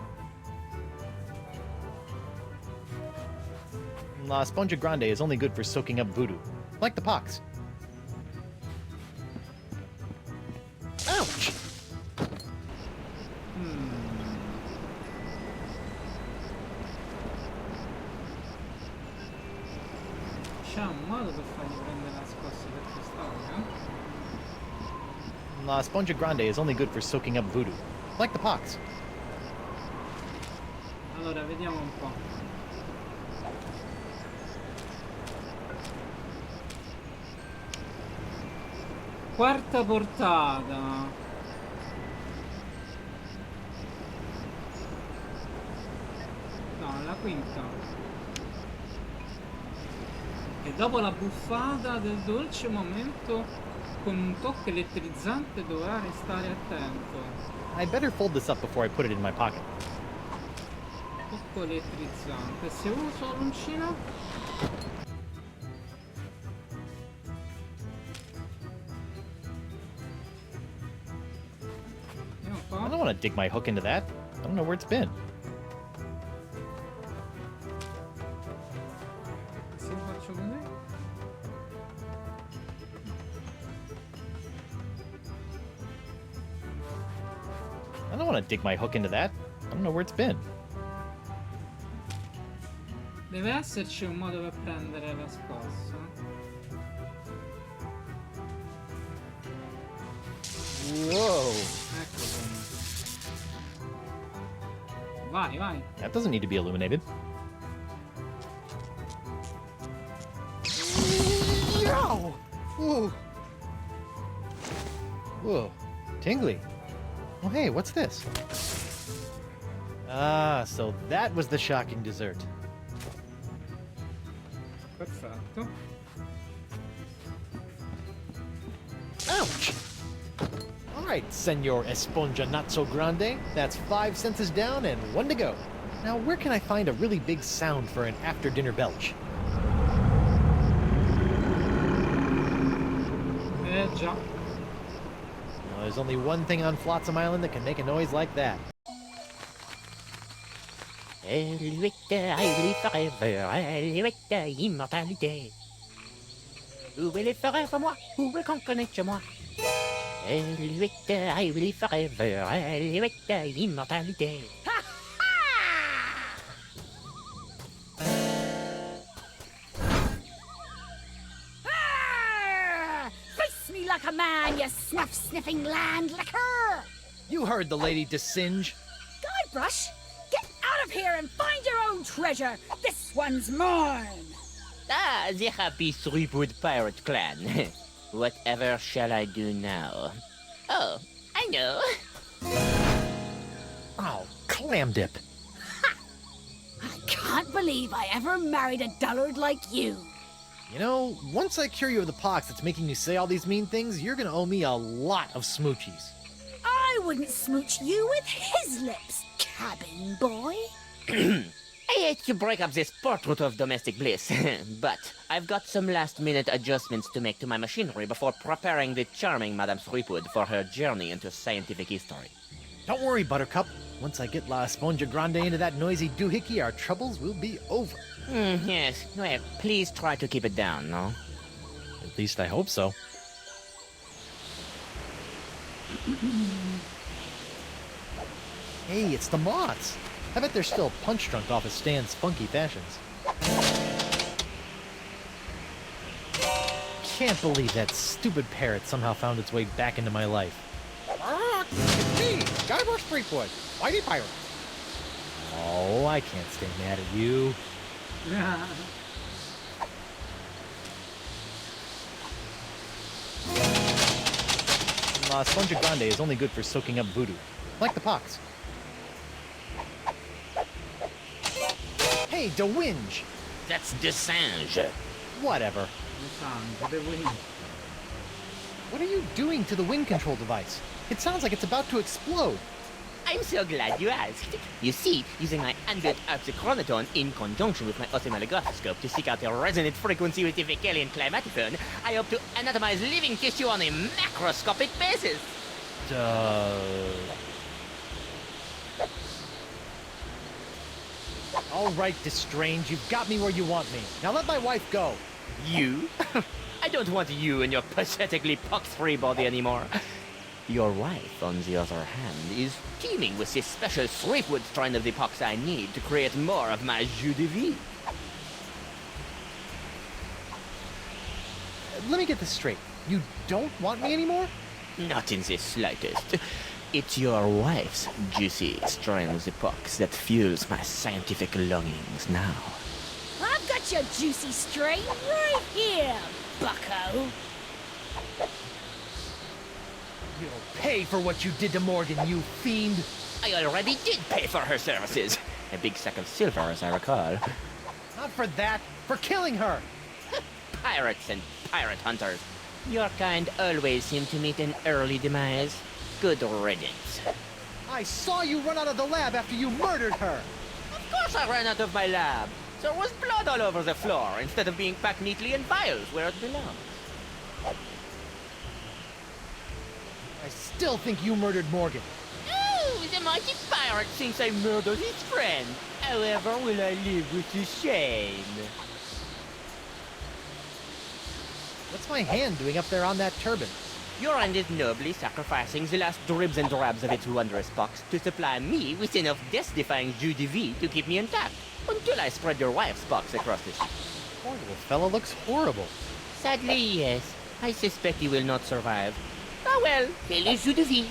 [SPEAKER 2] La Esponja Grande is only good for soaking up voodoo, like the pox. Ouch!
[SPEAKER 1] C'è un modo per fargli prendere la scossa elettrostatica?
[SPEAKER 2] La Esponja Grande is only good for soaking up voodoo, like the pox.
[SPEAKER 1] Allora, vediamo un po'. Quarta portata. No, la quinta. E dopo la buffata del dolce momento, con un tocco elettrizzante dovrà restare attento.
[SPEAKER 2] I better fold this up before I put it in my pocket.
[SPEAKER 1] Tocco elettrizzante. Se uso l'uncino? Vediamo un po'.
[SPEAKER 2] I don't want to dig my hook into that. I don't know where it's been.
[SPEAKER 1] Se faccio così?
[SPEAKER 2] I don't want to dig my hook into that. I don't know where it's been.
[SPEAKER 1] Deve esserci un modo per prendere la scossa.
[SPEAKER 2] Whoa!
[SPEAKER 1] Ecco come. Vai, vai.
[SPEAKER 2] That doesn't need to be illuminated. No! Whoa! Whoa. Tingly. Oh, hey, what's this? Ah, so that was the shocking dessert.
[SPEAKER 1] Perfetto.
[SPEAKER 2] Ouch! Alright, Senor Esponja Not So Grande. That's 5 senses down and 1 to go. Now, where can I find a really big sound for an after-dinner belch?
[SPEAKER 1] Già.
[SPEAKER 2] Well, there's only one thing on Flotsam Island that can make a noise like that.
[SPEAKER 10] Elvete, I live forever, elvete, immortalité. Who will live forever, moi? Who will conquer nature, moi? Elvete, I live forever, elvete, immortalité.
[SPEAKER 9] sniffing land liquor!
[SPEAKER 2] You heard the lady, Desinge.
[SPEAKER 9] Guybrush, get out of here and find your own treasure! This one's mine!
[SPEAKER 10] Ah, the happy Treepwood pirate clan. Whatever shall I do now? Oh, I know.
[SPEAKER 2] Oh, clam dip.
[SPEAKER 9] I can't believe I ever married a dullard like you.
[SPEAKER 2] You know, once I cure you of the pox that's making you say all these mean things, you're gonna owe me a lot of smoochies.
[SPEAKER 9] I wouldn't smooch you with his lips, cabin boy.
[SPEAKER 10] I hate to break up this portrait of domestic bliss, but I've got some last-minute adjustments to make to my machinery before preparing the charming Madame Treepwood for her journey into scientific history.
[SPEAKER 2] Don't worry, Buttercup. Once I get La Esponja Grande into that noisy doohickey, our troubles will be over.
[SPEAKER 10] Yes. Well, please try to keep it down, no?
[SPEAKER 2] At least I hope so. Hey, it's the moths. I bet they're still punch-drunk off of Stan's funky fashions. Can't believe that stupid parrot somehow found its way back into my life.
[SPEAKER 11] It's me, Guybrush Treepwood, Mighty Pirate.
[SPEAKER 2] Oh, I can't stay mad at you. La Esponja Grande is only good for soaking up voodoo, like the pox. Hey, the winge!
[SPEAKER 10] That's Desinge.
[SPEAKER 2] Whatever.
[SPEAKER 1] The wind.
[SPEAKER 2] What are you doing to the wind control device? It sounds like it's about to explode.
[SPEAKER 10] I'm so glad you asked. You see, using my ambient oxychronoton in conjunction with my oscilloscope to seek out the resonant frequency with the Vicalian climatophone, I hope to anatomize living tissue on a macroscopic basis.
[SPEAKER 2] All right, Destrange, you've got me where you want me. Now let my wife go.
[SPEAKER 10] You? I don't want you in your pathetically pox-free body anymore. Your wife, on the other hand, is teeming with this special Treepwood strain of the pox I need to create more of my jus de vie.
[SPEAKER 2] Let me get this straight. You don't want me anymore?
[SPEAKER 10] Not in the slightest. It's your wife's juicy strain of the pox that fuels my scientific longings now.
[SPEAKER 9] I've got your juicy strain right here, bucko.
[SPEAKER 2] You'll pay for what you did to Morgan, you fiend!
[SPEAKER 10] I already did pay for her services. A big sack of silver, as I recall.
[SPEAKER 2] Not for that, for killing her!
[SPEAKER 10] Pirates and pirate hunters. Your kind always seem to meet an early demise. Good riddance.
[SPEAKER 2] I saw you run out of the lab after you murdered her!
[SPEAKER 10] Of course I ran out of my lab. There was blood all over the floor, instead of being packed neatly in vials where it belongs.
[SPEAKER 2] I still think you murdered Morgan.
[SPEAKER 10] Oh, the mighty pirate thinks I murdered his friend. However will I live with the shame?
[SPEAKER 2] What's my hand doing up there on that turban?
[SPEAKER 10] Your hand is nobly sacrificing the last dribs and drabs of its wondrous pox to supply me with enough death-defying jus de vie to keep me intact, until I spread your wife's pox across the ship.
[SPEAKER 2] Poor little fella looks horrible.
[SPEAKER 10] Sadly, yes. I suspect he will not survive. Ah well, quel est jus de vie?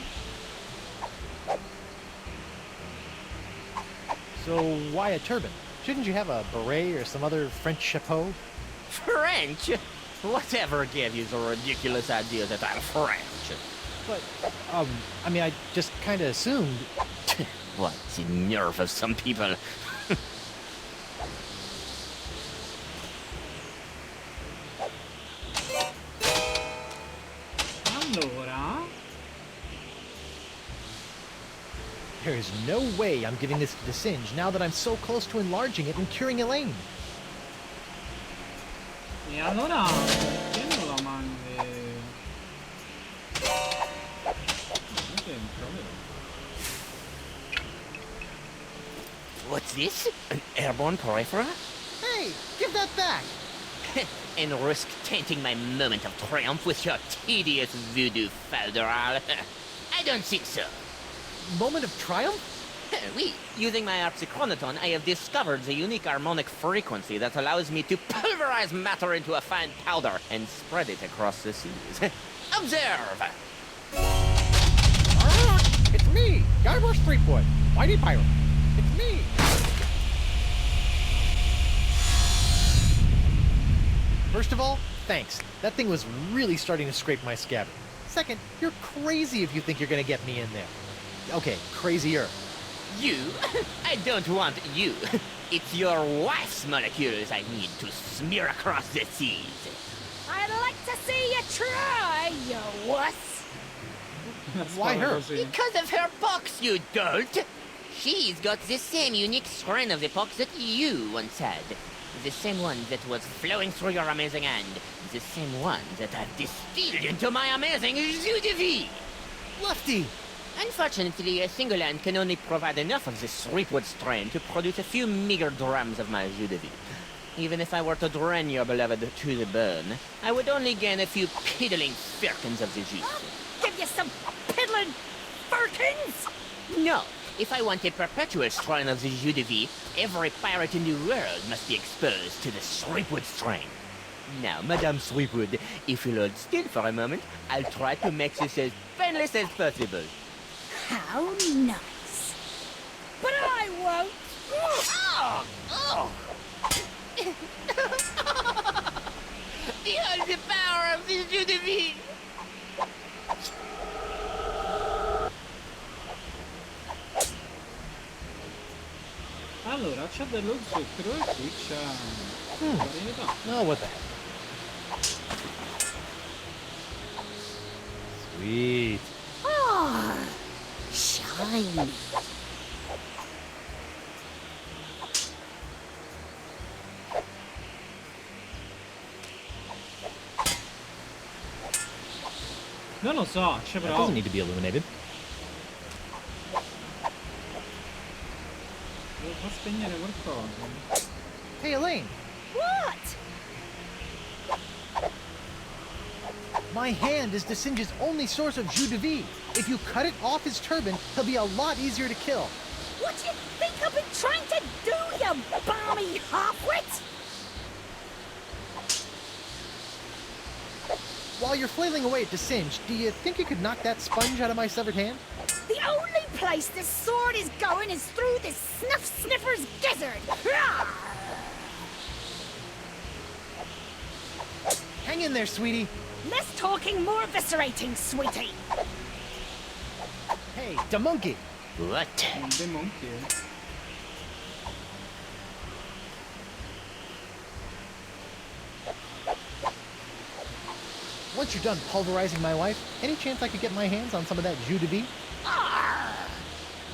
[SPEAKER 2] So why a turban? Shouldn't you have a beret or some other French chapeau?
[SPEAKER 10] French? Whatever gave you the ridiculous idea that I'm French?
[SPEAKER 2] But, I mean, I just kinda assumed...
[SPEAKER 10] What, the nerve of some people?
[SPEAKER 1] Allora...
[SPEAKER 2] There is no way I'm giving this to Desinge now that I'm so close to enlarging it and curing Elaine.
[SPEAKER 1] E allora... Perché non la mandi...
[SPEAKER 10] What's this? An airborne porifera?
[SPEAKER 2] Hey, give that back!
[SPEAKER 10] And risk tainting my moment of triumph with your tedious voodoo falderal? I don't think so.
[SPEAKER 2] Moment of triumph?
[SPEAKER 10] Oui, using my oxychronoton, I have discovered the unique harmonic frequency that allows me to pulverize matter into a fine powder and spread it across the seas. Observe!
[SPEAKER 11] First Treepwood. Mighty pirate. It's me.
[SPEAKER 2] First of all, thanks. That thing was really starting to scrape my scabbard. Second, you're crazy if you think you're gonna get me in there. Okay, crazier.
[SPEAKER 10] You? I don't want you. It's your wife's molecules I need to smear across the seas.
[SPEAKER 9] I'd like to see you try, you wuss.
[SPEAKER 2] Why her?
[SPEAKER 10] Because of her pox, you dolt! She's got the same unique strain of the pox that you once had. The same one that was flowing through your amazing hand. The same one that I've distilled into my amazing jus de vie!
[SPEAKER 2] Lefty!
[SPEAKER 10] Unfortunately, a single hand can only provide enough of this Treepwood strain to produce a few meager drams of my jus de vie. Even if I were to drain your beloved to the bone, I would only gain a few piddling firkins of the juice.
[SPEAKER 9] I'll give you some piddling firkins!
[SPEAKER 10] No, if I want a perpetual strain of the jus de vie, every pirate in the world must be exposed to the Treepwood strain. Now, Madame Treepwood, if you'll hold still for a moment, I'll try to make this as painless as possible.
[SPEAKER 9] How nice. But I won't.
[SPEAKER 10] Oh! Oh! Behold the power of this jus de vie!
[SPEAKER 1] Allora, c'è dello zucchero e qui c'è la varietà.
[SPEAKER 2] Oh, what the heck. Sweet.
[SPEAKER 9] Ah, shiny.
[SPEAKER 1] Non lo so, c'è
[SPEAKER 2] That
[SPEAKER 1] però.
[SPEAKER 2] doesn't need to be illuminated.
[SPEAKER 1] Devo far spegnere qualcosa.
[SPEAKER 2] Hey, Elaine!
[SPEAKER 9] What?
[SPEAKER 2] My hand is Desinge's only source of jus de vie. If you cut it off his turban, he'll be a lot easier to kill.
[SPEAKER 9] What do you think I've been trying to do, you balmy halfwit?
[SPEAKER 2] While you're flailing away at Desinge, do you think you could knock that sponge out of my severed hand?
[SPEAKER 9] The only place this sword is going is through this snuff-sniffer's gizzard. Rawr!
[SPEAKER 2] Hang in there, sweetie.
[SPEAKER 9] Less talking, more eviscerating, sweetie.
[SPEAKER 2] Hey, da monkey.
[SPEAKER 10] What?
[SPEAKER 1] The monkey.
[SPEAKER 2] Once you're done pulverizing my wife, any chance I could get my hands on some of that jus de vie?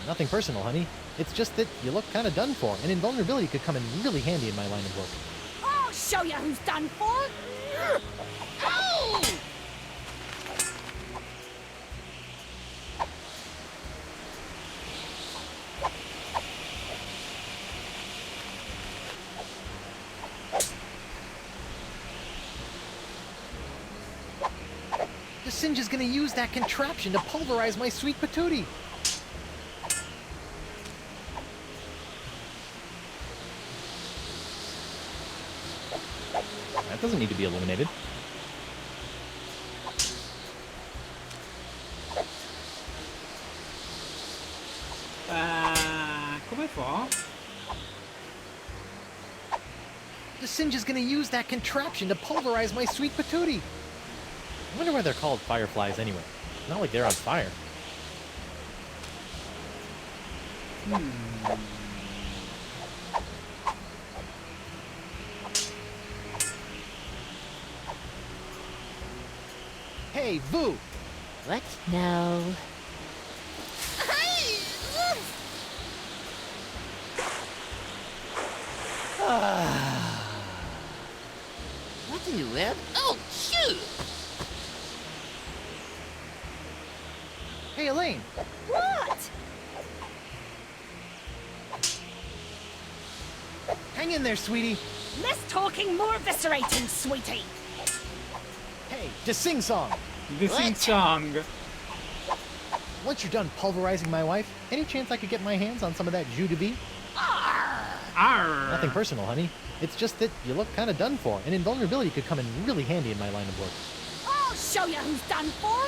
[SPEAKER 2] Nothing personal, honey. It's just that you look kind of done for, and invulnerability could come in really handy in my line of work.
[SPEAKER 9] I'll show you who's done for.
[SPEAKER 10] Oh!
[SPEAKER 2] Desinge is gonna use that contraption to pulverize my sweet patootie. That doesn't need to be illuminated.
[SPEAKER 1] Come fa?
[SPEAKER 2] Desinge is gonna use that contraption to pulverize my sweet patootie. I wonder why they're called fireflies anyway. Not like they're on fire. Hey, Vu!
[SPEAKER 10] What now? What in the world? Oh, shoot!
[SPEAKER 2] Hey, Elaine!
[SPEAKER 9] What?
[SPEAKER 2] Hang in there, sweetie!
[SPEAKER 9] Less talking, more eviscerating, sweetie.
[SPEAKER 2] Hey, to sing song!
[SPEAKER 1] The sing song.
[SPEAKER 2] Once you're done pulverizing my wife, any chance I could get my hands on some of that jus de vie?
[SPEAKER 1] Arr.
[SPEAKER 2] Nothing personal, honey. It's just that you look kind of done for, and invulnerability could come in really handy in my line of work.
[SPEAKER 9] I'll show you who's done for.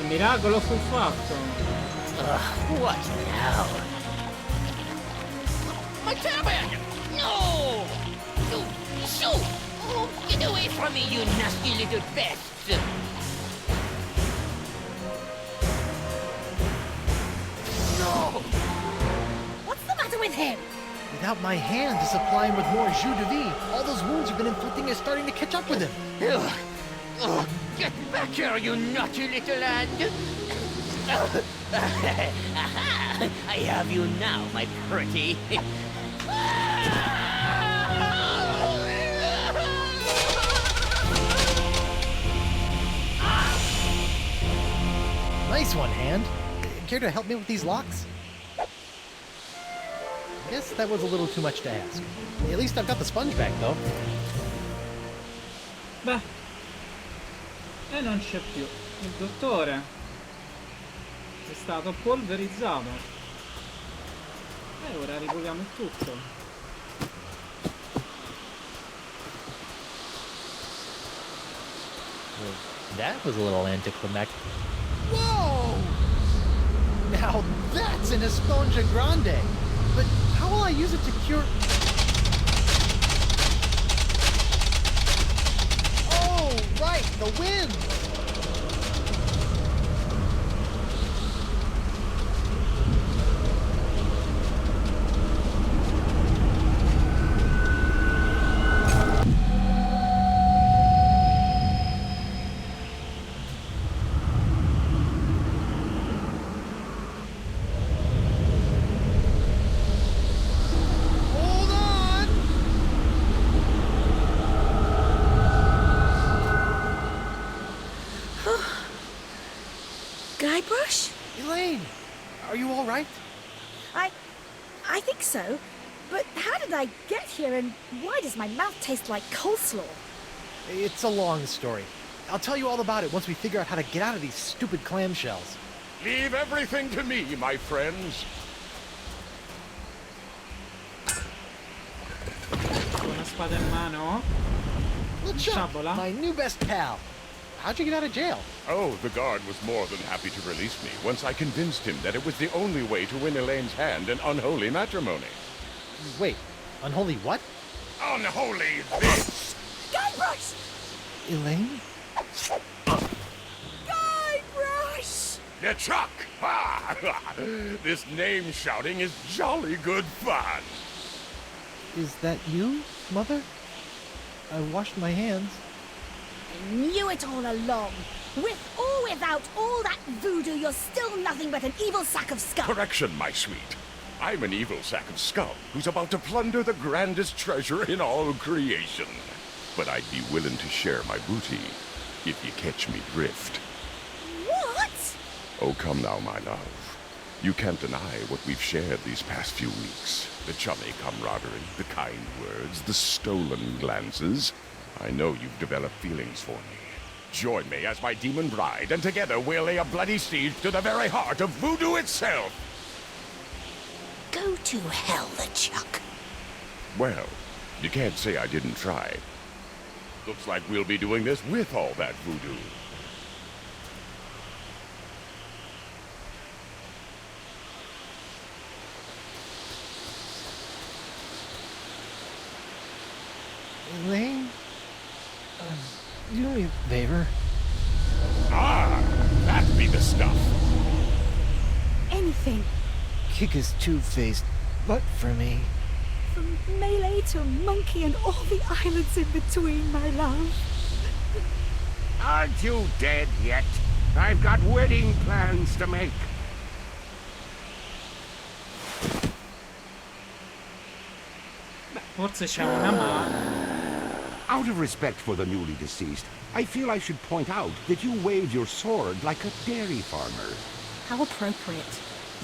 [SPEAKER 1] il miracolo fu fatto.
[SPEAKER 10] What now? My turban! No! Shoo! Oh, get away from me, you nasty little pest! No!
[SPEAKER 9] What's the matter with him?
[SPEAKER 2] Without my hand to supply him with more jus de vie, all those wounds you've been inflicting are starting to catch up with him.
[SPEAKER 10] Ugh. Get back here, you naughty little lad! I have you now, my pretty.
[SPEAKER 2] Nice one, Hand. Care to help me with these locks? Guess that was a little too much to ask. At least I've got the sponge back, though.
[SPEAKER 1] Beh. E non c'è più. Il dottore è stato polverizzato. E ora riproviamo il tutto.
[SPEAKER 2] Well, that was a little anticlimactic. Whoa! Now that's an Esponja grande! But how will I use it to cure... Oh, right, the wind!
[SPEAKER 9] Guybrush?
[SPEAKER 2] Elaine, are you all right?
[SPEAKER 9] I think so. But how did I get here, and why does my mouth taste like coleslaw?
[SPEAKER 2] It's a long story. I'll tell you all about it once we figure out how to get out of these stupid clamshells.
[SPEAKER 6] Leave everything to me, my friends.
[SPEAKER 1] Una spada in mano.
[SPEAKER 2] LeChuck, my new best pal. How'd you get out of jail?
[SPEAKER 6] Oh, the guard was more than happy to release me once I convinced him that it was the only way to win Elaine's hand in unholy matrimony.
[SPEAKER 2] Wait, unholy what?
[SPEAKER 6] Unholy this!
[SPEAKER 9] Guybrush!
[SPEAKER 2] Elaine?
[SPEAKER 9] Guybrush!
[SPEAKER 6] LeChuck! Ah, this name shouting is jolly good fun.
[SPEAKER 2] Is that you, Mother? I washed my hands.
[SPEAKER 9] I knew it all along. With or without all that voodoo, you're still nothing but an evil sack of scum.
[SPEAKER 6] Correction, my sweet. I'm an evil sack of scum who's about to plunder the grandest treasure in all creation. But I'd be willing to share my booty if you catch me drift.
[SPEAKER 9] What?
[SPEAKER 6] Oh, come now, my love. You can't deny what we've shared these past few weeks. The chummy camaraderie, the kind words, the stolen glances. I know you've developed feelings for me. Join me as my demon bride, and together we'll lay a bloody siege to the very heart of voodoo itself!
[SPEAKER 9] Go to hell, LeChuck.
[SPEAKER 6] Well, you can't say I didn't try. Looks like we'll be doing this with all that voodoo.
[SPEAKER 2] Elaine? Do me a favor.
[SPEAKER 6] Ah, that be the stuff.
[SPEAKER 9] Anything.
[SPEAKER 2] Kick his two-faced butt for me.
[SPEAKER 9] From Melee to Monkey and all the islands in between, my love.
[SPEAKER 8] Aren't you dead yet? I've got wedding plans to make.
[SPEAKER 1] Forse c'è una mano.
[SPEAKER 8] Out of respect for the newly deceased, I feel I should point out that you wave your sword like a dairy farmer.
[SPEAKER 9] How appropriate.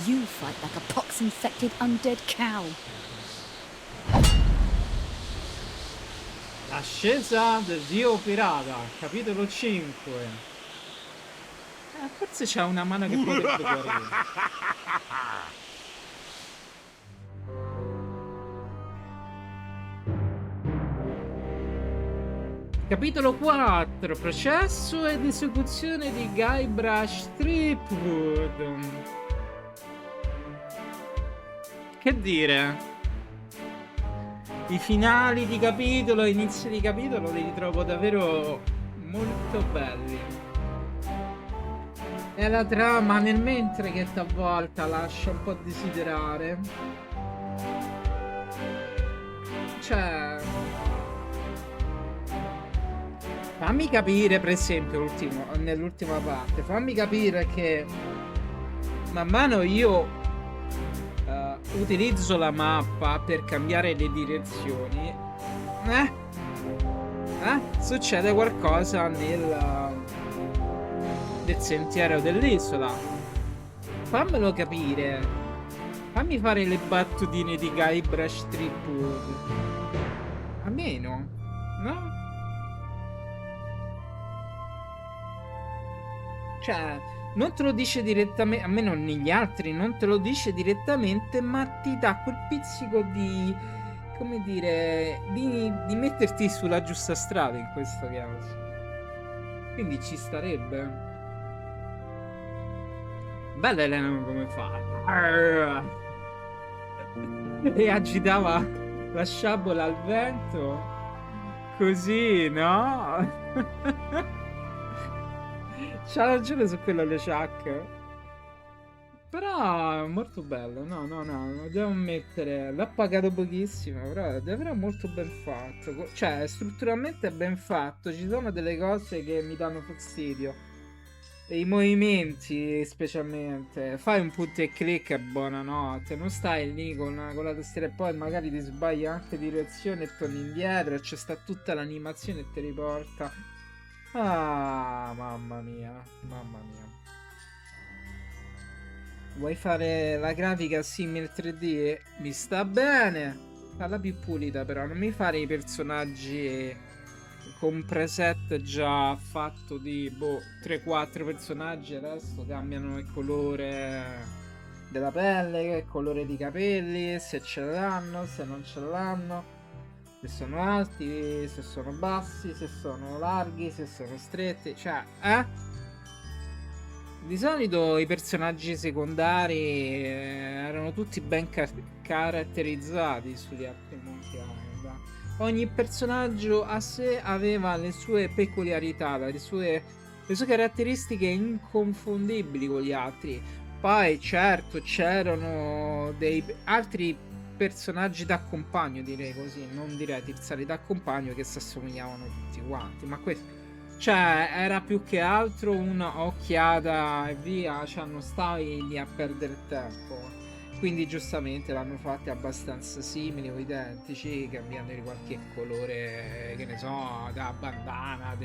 [SPEAKER 9] You fight like a pox-infected undead cow.
[SPEAKER 1] L'ascesa del dio pirata, capitolo 5. Forse c'ha una mano che potrebbe guarire. Capitolo 4. Processo ed esecuzione di Guybrush Treepwood. Che dire? I finali di capitolo, inizi di capitolo li trovo davvero molto belli. E la trama nel mentre che talvolta lascia un po' desiderare. Cioè, fammi capire, per esempio, nell'ultima parte, fammi capire che man mano io utilizzo la mappa per cambiare le direzioni. Succede qualcosa nel sentiero dell'isola. Fammelo capire. Fammi fare le battutine di Guybrush Treepwood. Almeno, no? Cioè, non te lo dice direttamente, almeno negli altri non te lo dice direttamente, ma ti dà quel pizzico di, come dire, di metterti sulla giusta strada in questo caso. Quindi ci starebbe. Bella Elena come fa. E agitava la sciabola al vento. Così, no? C'ha ragione su quello le Chuck. Però è molto bello. No, devo ammettere. L'ha pagato pochissimo, però è davvero molto ben fatto. Cioè, strutturalmente è ben fatto. Ci sono delle cose che mi danno fastidio. E i movimenti, specialmente. Fai un punto e clic e buonanotte. Non stai lì con la tastiera e poi magari ti sbagli anche direzione e torni indietro. E c'è sta tutta l'animazione e ti riporta. Ah, mamma mia, mamma mia. Vuoi fare la grafica simile 3D? Mi sta bene. Falla più pulita però, non mi fare i personaggi con preset già fatto di 3-4 personaggi. Adesso cambiano il colore della pelle, il colore di capelli, se ce l'hanno, se non ce l'hanno. Se sono alti, se sono bassi, se sono larghi, se sono stretti, cioè, Di solito i personaggi secondari erano tutti ben caratterizzati sugli altri Monkey Island. Ogni personaggio a sé aveva le sue peculiarità, le sue caratteristiche inconfondibili con gli altri. Poi, certo, c'erano dei altri personaggi da compagno, direi così, non direi tirzali da compagno, che si assomigliavano tutti quanti, ma questo, cioè, era più che altro una occhiata e via, cioè non stavi lì a perdere tempo. Quindi giustamente l'hanno fatti abbastanza simili o identici, cambiando di qualche colore, che ne so, della bandana,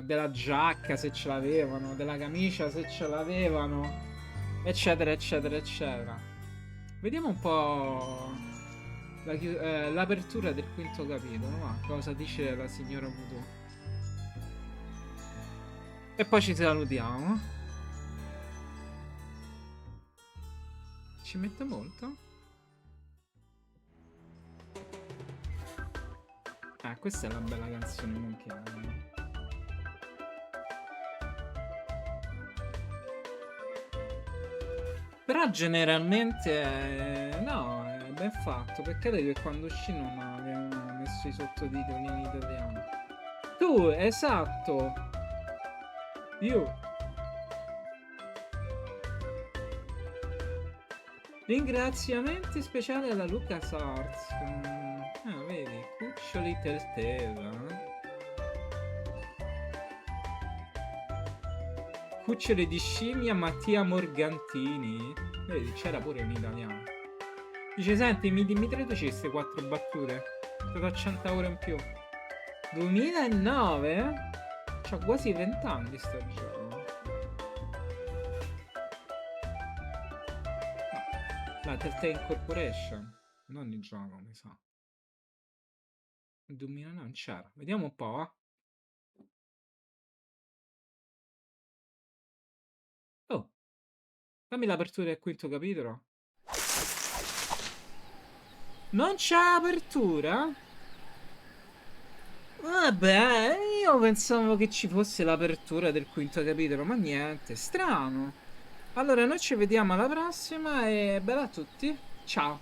[SPEAKER 1] della giacca se ce l'avevano, della camicia se ce l'avevano, eccetera eccetera eccetera. Vediamo un po' l'apertura del quinto capitolo, ma cosa dice la signora Voodoo. E poi ci salutiamo. Ci mette molto? Questa è la bella canzone Monkey Island. Però generalmente no, è ben fatto. Peccato che quando uscì non avevano messo i sottotitoli in italiano. Tu, esatto. Io. Ringraziamenti speciali alla LucasArts. Vedi, cuccioli Telltale. Cuccioli di scimmia Mattia Morgantini. Vedi, c'era pure in italiano. Dice, senti, mi traduci queste 4 battute? Ti do 100 euro in più. 2009? C'ha quasi 20 anni sto gioco. La Telltale Corporation. Non il gioco, mi sa. 2009 non c'era. Vediamo un po', Oh, dammi l'apertura del quinto capitolo. Non c'è apertura? Vabbè, io pensavo che ci fosse l'apertura del quinto capitolo, ma niente, strano. Allora, noi ci vediamo alla prossima e bella a tutti. Ciao.